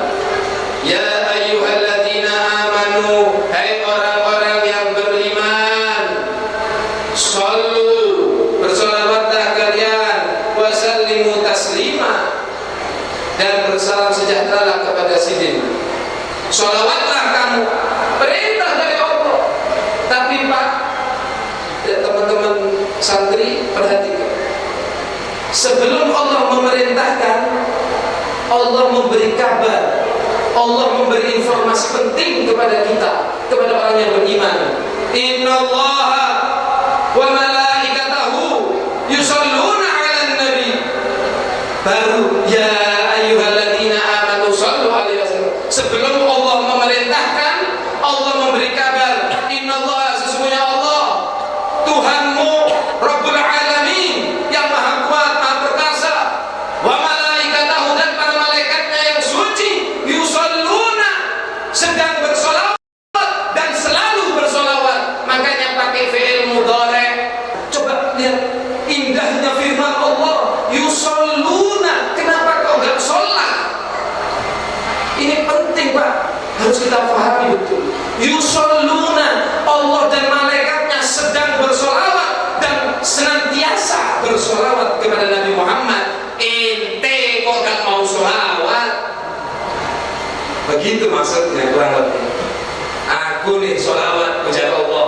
ya ayyuhalladzina amanu, hai orang-orang yang beriman, shollu, bersolawatlah kalian, wasallimu taslima, dan bersalam sejahteralah kepada sidin. Sholawatlah kamu, perintah dari Allah. Tapi Pak, ya, teman-teman santri perhatikan, sebelum Allah memerintahkan, Allah memberi kabar, Allah memberi informasi penting kepada kita, kepada orang yang beriman. Innallaha wa malaikatahu yusholluna 'alan nabi. Baru ya ayyuhalladzina amanu shallu 'alaihi wasallam. Sebelum Allah memerintahkan, Allah memberi kabar, innallaha, sesungguhnya Allah Tuhanmu Rabbul Alamin, yang maha kuat, maha perkasa, wa malaikatahu, dan para malaikatnya yang suci, yusholluna, sedang bersolawat dan selalu bersolawat. Makanya pakai fi'il mudhari. Coba lihat indahnya firman Allah, yusholluna. Kenapa kau gak sholat? Ini penting Pak, harus kita pahami betul. Yusholluna, Allah dan malaikatnya sedang bersolawat dan senantiasa bersolawat kepada Nabi Muhammad. Ente kok gak mau solawat? Begitu maksudnya kurang lebih. Aku nih solawat kepada Allah,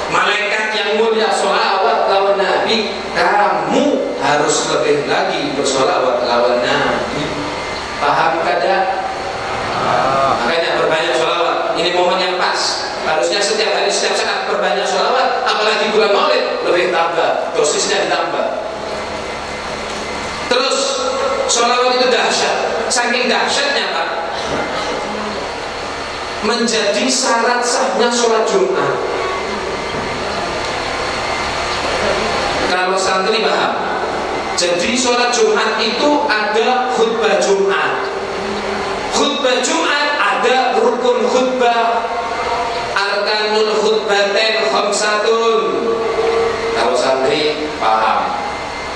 malaikat yang mulia solawat lawan Nabi, kamu harus lebih lagi bersolawat lawan Nabi. Paham kada? Makanya berbanyak sholawat. Ini momen yang pas. Harusnya setiap hari, setiap saat berbanyak sholawat. Apalagi bulan Maulid, lebih tambah, dosisnya ditambah. Terus sholawat itu dahsyat. Saking dahsyatnya Pak, menjadi syarat sahnya sholat Jumat. Kalau santri paham. Jadi sholat Jumat itu ada khutbah Jumat. Khutbah Jumat ada rukun khutbah, arkanul khutbatain khamsatun. Kalau santri paham.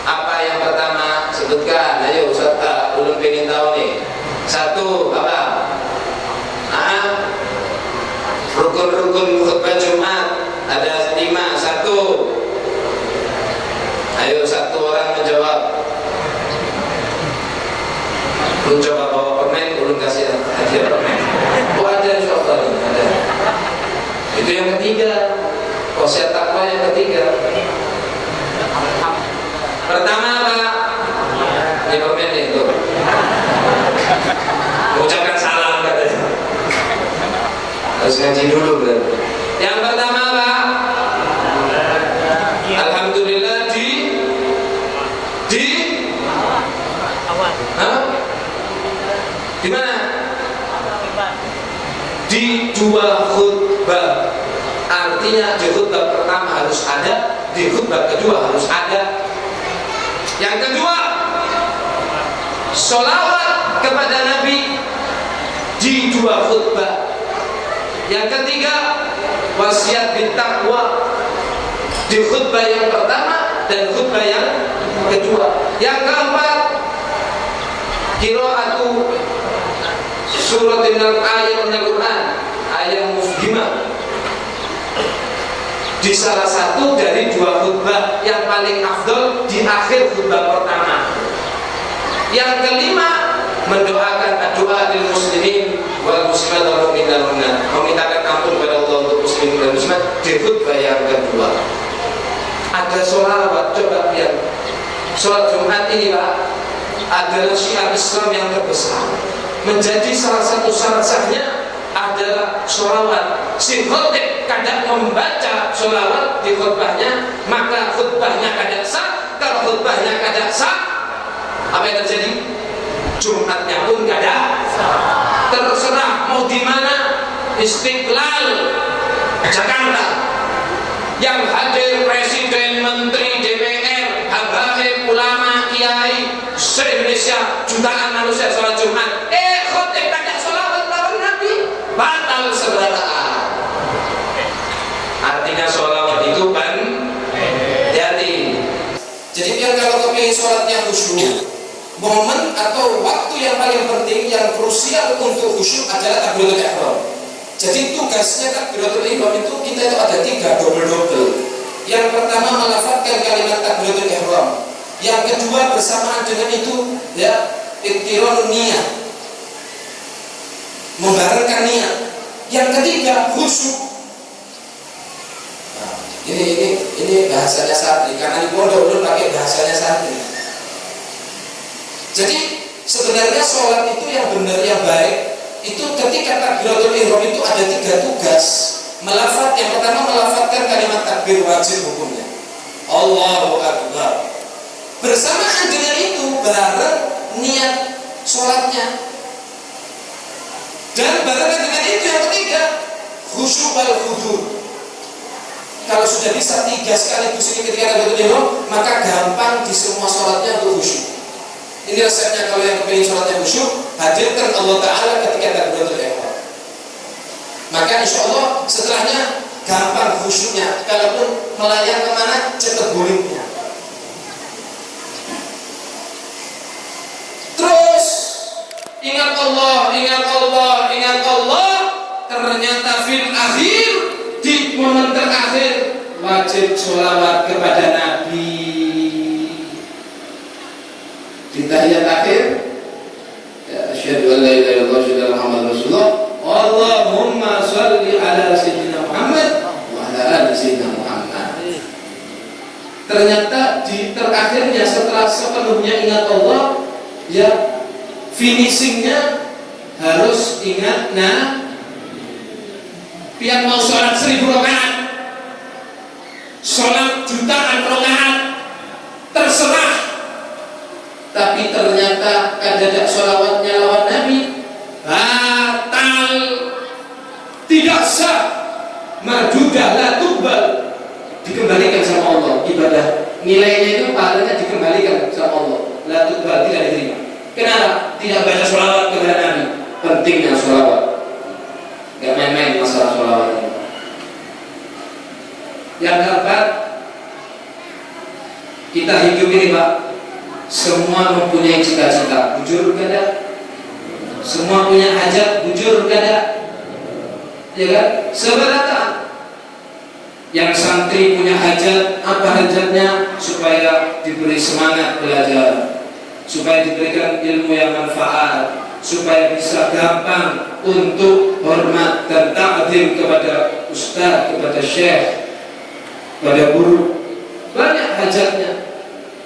Apa yang pertama? Sebutkan. Ayo Ustaz, belum pengen tahu nih. Satu apa? Rukun-rukun khutbah Jumat ada 5. Satu. Ayo satu orang menjawab. Belum coba bawa permen, belum kasih hadiah permen. Oh ada insyaallah nih, ada. Itu yang ketiga. Wasiat takwa yang ketiga. Pertama apa? Ini permen nih tuh. Ucapkan salam katanya. Harus ngaji dulu berarti. Yang pertama apa? Alhamdulillah di mana? Di 2 khutbah. Artinya di khutbah pertama harus ada, di khutbah kedua harus ada. Yang kedua, sholawat kepada Nabi di 2 khutbah. Yang ketiga, wasiat bertakwa di khutbah yang pertama dan khutbah yang kedua. Yang keempat, qiraatu surat ayat Al-Quran, ayat mufhimah di salah satu dari 2 khutbah yang paling afdol di akhir khutbah pertama. Yang kelima, mendoakan doa lil muslimin wal muslimat wal mu'minin, memintakan ampun kepada Allah untuk muslimin dan muslimat di khutbah yang kedua. Ada sholawat, coba lihat. Sholat Jumat ini Pak adalah syiar Islam yang terbesar. Menjadi salah satu syarat sahnya adalah sholawat. Si khotib kadang membaca sholawat di khutbahnya, maka khutbahnya kadang sah. Kalau khutbahnya kadang sah, apa yang terjadi? Jumatnya pun kadang sah. Terserah mau di mana. Istiqlal Jakarta yang hadir presiden, menteri, DPR, habaib, ulama, kiai se-Indonesia, jutaan manusia sholat Jumat. Khotib kadang sholawat lawan Nabi, batal seberataan. Artinya sholawat itu kan hati. Jadi biar kalau kepingin sholatnya khusyuk, momen atau waktu yang paling penting, yang krusial untuk khusyuk adalah takbiratul ihram. Jadi tugasnya takbiratul ihram itu kita itu ada 3 double. Yang pertama melafadzkan kalimat takbiratul ihram. Yang kedua bersamaan dengan itu ya iqtiranun niyah, membarengkan niat. Yang ketiga khusyuk. Nah, ini bahasanya santri karena di pondok belum pakai bahasanya santri. Jadi sebenarnya sholat itu yang benar, yang baik itu ketika takbiratul ihram itu ada 3 tugas. Melafat, yang pertama melafadzkan kalimat takbir wajib hukumnya, Allahu Akbar. Bersamaan dengan itu bareng niat sholatnya. Dan barengan dengan itu yang ketiga khusyuk wal khudu'. Kalau sudah bisa 3 sekaligus ini ketika takbiratul ihram, maka gampang di semua sholatnya untuk khusyuk. Ini resepnya kalau yang kepingin sholatnya khusyuk, hadirkan Allah Ta'ala ketika takbiratul ihram. Maka insya Allah setelahnya gampang khusyuknya. Kalaupun melayang kemana, cepat gulingnya. Terus ingat Allah, ingat Allah, ingat Allah. Ternyata fil akhir, di momen terakhir wajib sholawat kepada Nabi. Di tahiyat akhir, ya asyhadu an la ilaha illallah wa asyhadu anna Muhammadar Rasulullah. Allahumma shalli ala sayyidina Muhammad wa ala ali sayyidina Muhammad. Ternyata di terakhirnya setelah sepenuhnya ingat Allah, ya finishingnya harus ingat. Nah, pian mau sholat 1000 rakaat, sholat jutaan rakaat, terserah. Tapi ternyata kadadak sholawatnya lawan Nabi, batal, tidak sah, marjudah, la tuqbal, dikembalikan sama Allah. Ibadah nilainya itu pahalanya dikembalikan sama Allah, la tuqbal, tidak diterima. Kenapa? Tidak baca sholawat kepada Nabi. Pentingnya sholawat, gak main-main masalah sholawat ini. Yang keempat, kita hidup ini Pak, semua mempunyai cita-cita, bujur kada? Semua punya hajat, bujur kada? Ya kan? Seberapa? Yang santri punya hajat, apa hajatnya? Supaya diberi semangat belajar, supaya diberikan ilmu yang manfaat, supaya bisa gampang untuk hormat dan ta'zim kepada ustaz, kepada syekh, kepada guru. Banyak hajatnya.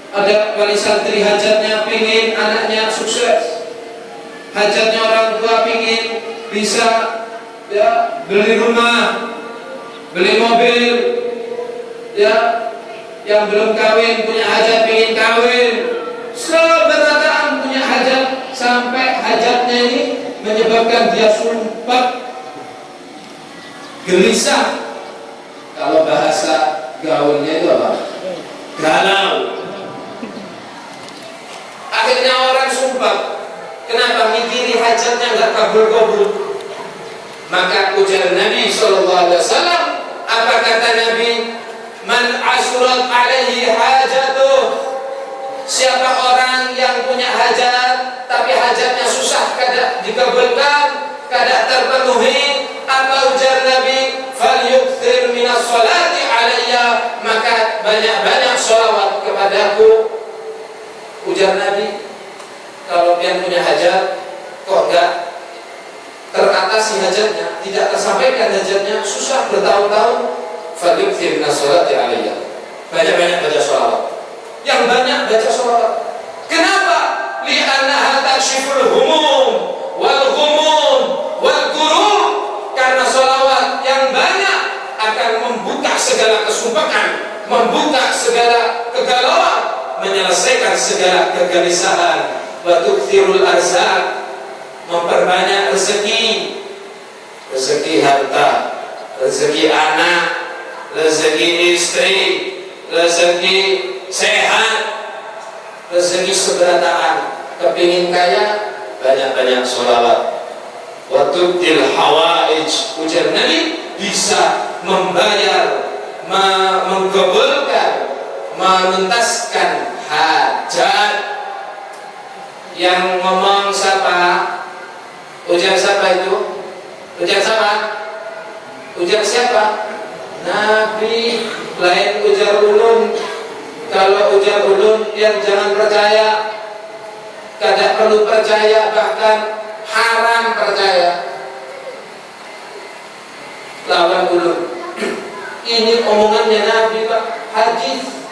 Ada wali santri hajatnya pingin anaknya sukses, hajatnya orang tua pingin bisa ya beli rumah, beli mobil, ya yang belum kawin punya hajat pingin kawin. Seberataan punya hajat, sampai hajatnya ini menyebabkan dia sumpah, gelisah. Kalau bahasa gaulnya itu apa? Galau. Akhirnya orang sumpah. Kenapa? Mikiri hajatnya nggak kabul-kabul. Maka ujar Nabi SAW, apa kata Nabi? Man asurat alaihi hajatuh. Siapa orang yang punya hajat tapi hajatnya susah kada dikabulkan, kada terpenuhi, apa ujar Nabi? Falyukthir minas salati alayya, maka banyak-banyak sholawat kepadaku. Ujar Nabi, kalau pian punya hajat kok enggak teratasi hajatnya, tidak tersampaikan hajatnya, susah bertahun-tahun, falyukthir minas salati alayya, banyak-banyak baca sholawat. Yang banyak baca sholawat. Kenapa? Li'annaha takshiful humum wal ghumum wal gurur. Karena sholawat yang banyak akan membuka segala kesumpahan, membuka segala kegalauan, menyelesaikan segala kegelisahan. Wa tukthirul arzaq, memperbanyak rezeki, rezeki harta, rezeki anak, rezeki istri, rezeki sehat, rezeki seberataan. Kepingin kaya, banyak-banyak sholawat. Wa tubdil hawaij, ujar Nabi, bisa membayar, menggabulkan, menuntaskan hajat. Yang ngomong siapa? Ujar siapa itu? Ujar siapa? Ujar siapa? Nabi. Lain ujar ulun. Kalau ujar ulun yang jangan percaya, kada perlu percaya, bahkan haram percaya. Lawan ulun. Ini omongannya Nabi Pak, hadis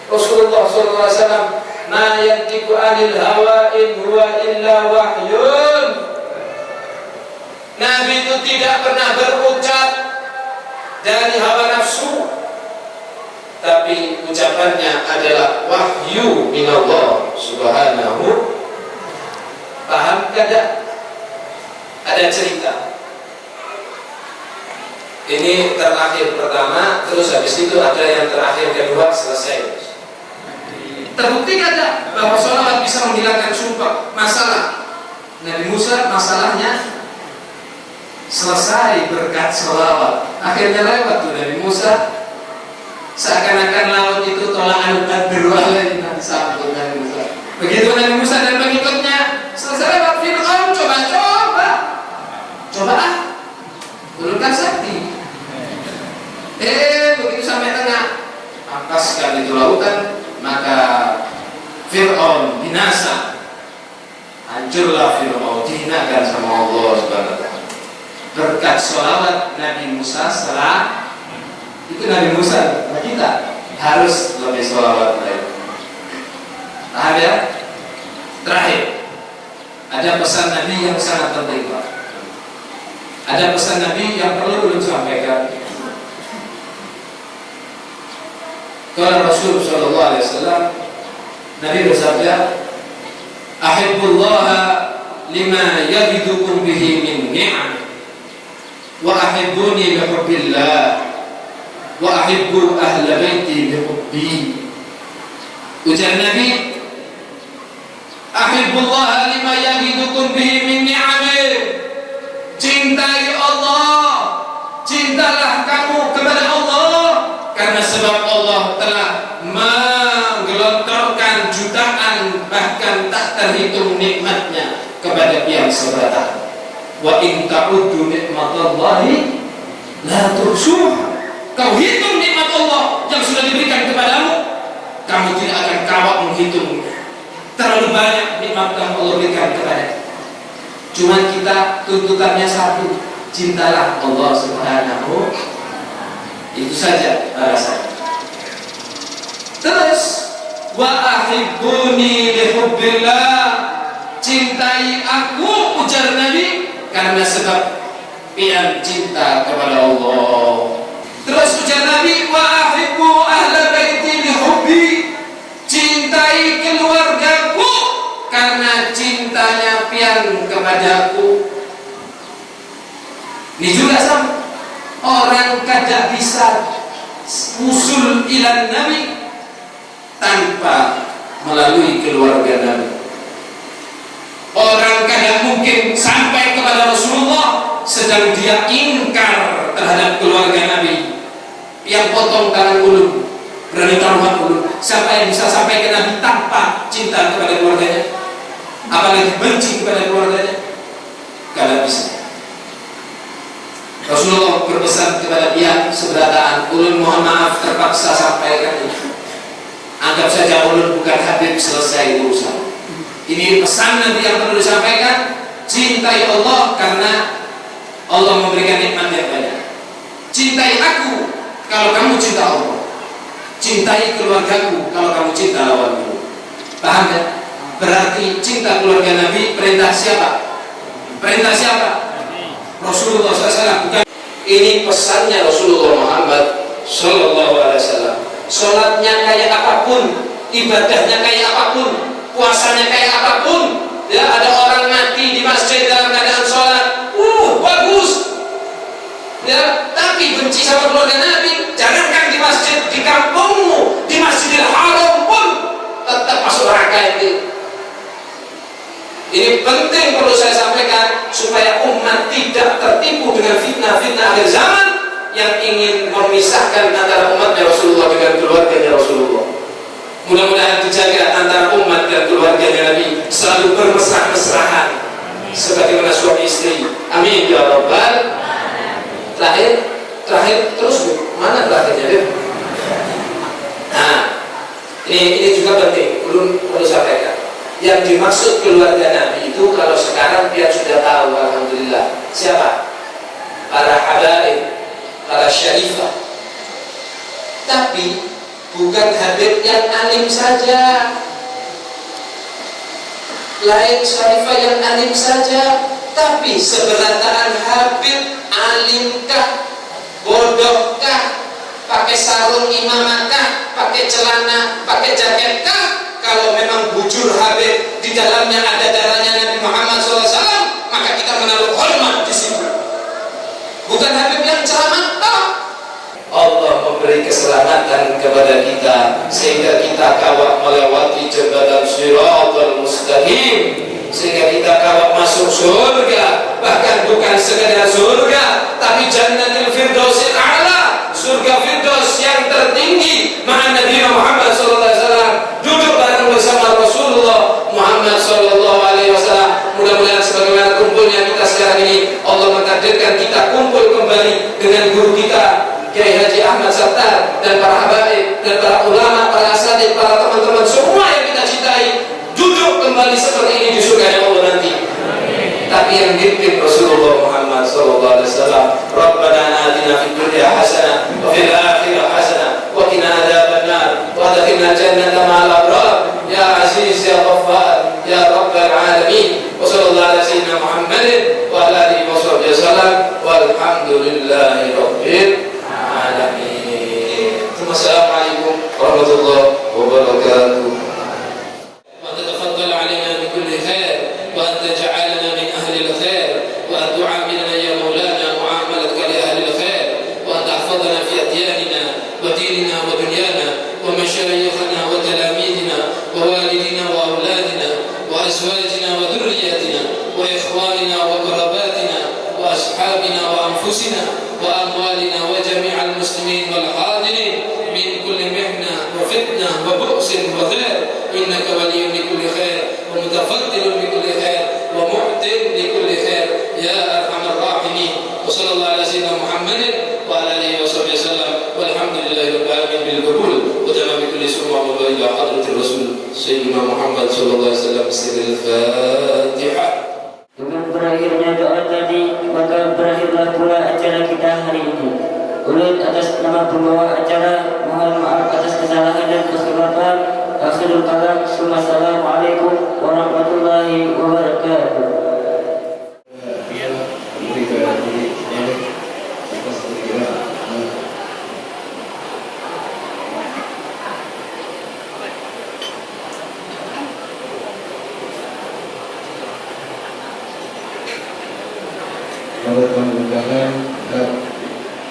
Rasulullah SAW. Ma yantiqu anil hawa in huwa illa wahyun. Nabi itu tidak pernah berucap dari hawa nafsu, tapi ucapannya adalah wahyu minallah subhanahu. Paham kada? Ada cerita. Ini terakhir pertama, terus habis itu ada yang terakhir kedua, selesai. Terbukti kada bahwa sholawat bisa menghilangkan sumpah masalah. Nabi Musa masalahnya selesai berkat sholawat. Akhirnya lewat tuh Nabi Musa. Seakan-akan laut itu tolak al-qadru alaina, sambut Nabi Musa. Begitu Nabi Musa dan pengikutnya selesai lewat Fir'aun, coba ulurkan sakti. Begitu sampai tengah, ampaskan itu lautan, maka Fir'aun binasa. Hancurlah Fir'aun, dihinakan sama Allah Subhanahu wa ta'ala. Berkat sholawat Nabi Musa setelah itu Nabi Musa, kita harus lebih sholawat lagi. Paham ya? Terakhir, ada pesan Nabi yang sangat penting, Pak. Ada pesan Nabi yang perlu belum sampaikan. Kalau Rasul Shallallahu Alaihi Wasallam, Nabi bersabda, "Ahibbullah lima yabidukum bihi min ni'am, wa ahibbuni bihubbillah, wa ahibbu ahla baiti bihubbi." Ujar Nabi, "Ahibbullah lima yabidukum bihi min ni'am." Cintai Allah, cintalah kamu kepada Allah, karena sebab Allah telah menggelontorkan jutaan bahkan tak terhitung nikmatnya kepada yang seberata. Wa in ta'uddu nikmatallahi la tuhsuha. Kau hitung nikmat Allah yang sudah diberikan kepadamu, kamu tidak akan kawat menghitungnya. Terlalu banyak nikmat yang Allah berikan kepada. Cuma kita tuntutannya satu, cintalah Allah Subhanahu. Itu saja alasannya. Terus wa ahibbuni lihubbillah, cintai aku, ujar Nabi, karena sebab pian cinta kepada Allah. Terus ujar Nabi, wa ahibbu ahla baiti lihubbi, cintai keluargaku karena cintanya pian kepadaku. Ini juga sama. Orang kada bisa usul ilan Nabi tanpa melalui keluarga Nabi. Orang kada mungkin sampai kepada Rasulullah sedang dia ingkar terhadap keluarga Nabi. Yang potong tangan ulun, berani taruhan ulun. Siapa yang bisa sampai ke Nabi tanpa cinta kepada keluarganya? Apalagi benci kepada keluarganya? Kada bisa. Rasulullah berpesan kepada dia seberataan, ulun mohon maaf terpaksa sampaikan ini. Anggap saja ulun bukan Habib, selesai urusan. Ini pesan Nabi yang perlu disampaikan. Cintai Allah karena Allah memberikan nikmat yang banyak. Cintai aku kalau kamu cinta Allah. Cintai keluargaku kalau kamu cinta lawanmu. Paham ya? Berarti cinta keluarga Nabi perintah siapa? Perintah siapa? Rasulullah SAW. Bukan. Ini pesannya Rasulullah Muhammad Sallallahu Alaihi Wasallam. Sholatnya kayak apapun, ibadahnya kayak apapun, puasanya kayak apapun, ya ada orang mati di masjid dalam keadaan sholat, bagus, ya. Tapi benci sama keluarga Nabi, jangankan di masjid, di kampungmu, di Masjidil Haram pun tetap masuk neraka itu. Ini penting perlu saya sampaikan supaya umat tidak tertipu dengan fitnah-fitnah akhir zaman yang ingin memisahkan antara umatnya Rasulullah dengan keluarganya Rasulullah. Mudah-mudahan dijaga antara umat dan keluarganya Nabi selalu bermesrah-mesrahan sebagaimana suami istri. Amin ya rabbal. Terakhir terus Bu. Mana terakhirnya? Nah, ini juga penting perlu sampaikan. Yang dimaksud keluarga Nabi itu kalau sekarang dia sudah tahu, alhamdulillah. Siapa? Para habaib, para syarifah. Tapi bukan habib yang alim saja, lain syarifah yang alim saja, tapi seberataan habib alimkah, bodohkah, pakai sarung imamakah, pakai celana, pakai jaketkah? Kalau memang bujur habib di dalamnya ada darahnya Nabi Muhammad SAW, maka kita menaruh hormat di situ. Bukan habib yang ceramah. Allah memberi keselamatan kepada kita sehingga kita kawat melewati jembatan Shiratal Mustaqim, sehingga kita kawat masuk surga. Bahkan bukan sekedar surga, tapi Jannatul Firdausil A'la, surga Firdaus yang tertinggi. Maha Nabi Muhammad SAW duduk bareng bersama Rasulullah Muhammad SAW. Mudah-mudahan sebagaimana kumpulnya kita sekarang ini, Allah mentakdirkan kita kumpul kembali dengan guru kita Kiai Haji Ahmad Sattar dan para habaib dan para ulama, para asatidz, para teman-teman semua yang kita cintai duduk kembali seperti ini di surga Allah nanti. Tapi yang dipimpin Rasulullah Muhammad SAW. Rabbana atina fid dunya hasanah wa fil akhirati hasanah wa qina adzabannar wa adkhilna jannata ma'al abrar ya aziz ya ghaffar ya rabbal alamin. Wa sayyidina Muhammadin wa ala alihi wasallam walhamdulillahi rabbil alamin. Assalamualaikum warahmatullahi wabarakatuh. وتتفضل علينا بكل خير وأن تجعلنا من أهل الخير وأن تعاملنا يا مولانا معاملتك لأهل الخير وأن تحفظنا في أدياننا وديننا ودنيانا ومشايخنا وتلاميذنا ووالدنا وأولادنا وأزواجنا وذرياتنا وإخواننا وقراباتنا وأصحابنا وأنفسنا وأموالنا وجميع المسلمين والحاضرين من كل محنة وفتنة وبؤس وغير إنك ولي لكل خير ومتفضل لكل خير ومعطي لكل خير يا أرحم الراحمين. وصلى الله على سيدنا محمد وعلى آله وصحبه وسلم والحمد لله رب العالمين بالقبول وتمام بكل سمع إلى حضرة الرسول سيدنا محمد صلى الله عليه وسلم بسر الفاتحة. Dengan berakhirnya doa tadi, maka berakhirlah pula acara kita hari ini. Ulun atas nama pembawa acara, mohon maaf atas kesalahan dan kekhilafan. Akhirul kalam, Assalamualaikum warahmatullahi wabarakatuh. Menurut undangan dan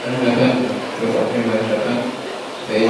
undangan berbagai masyarakat saya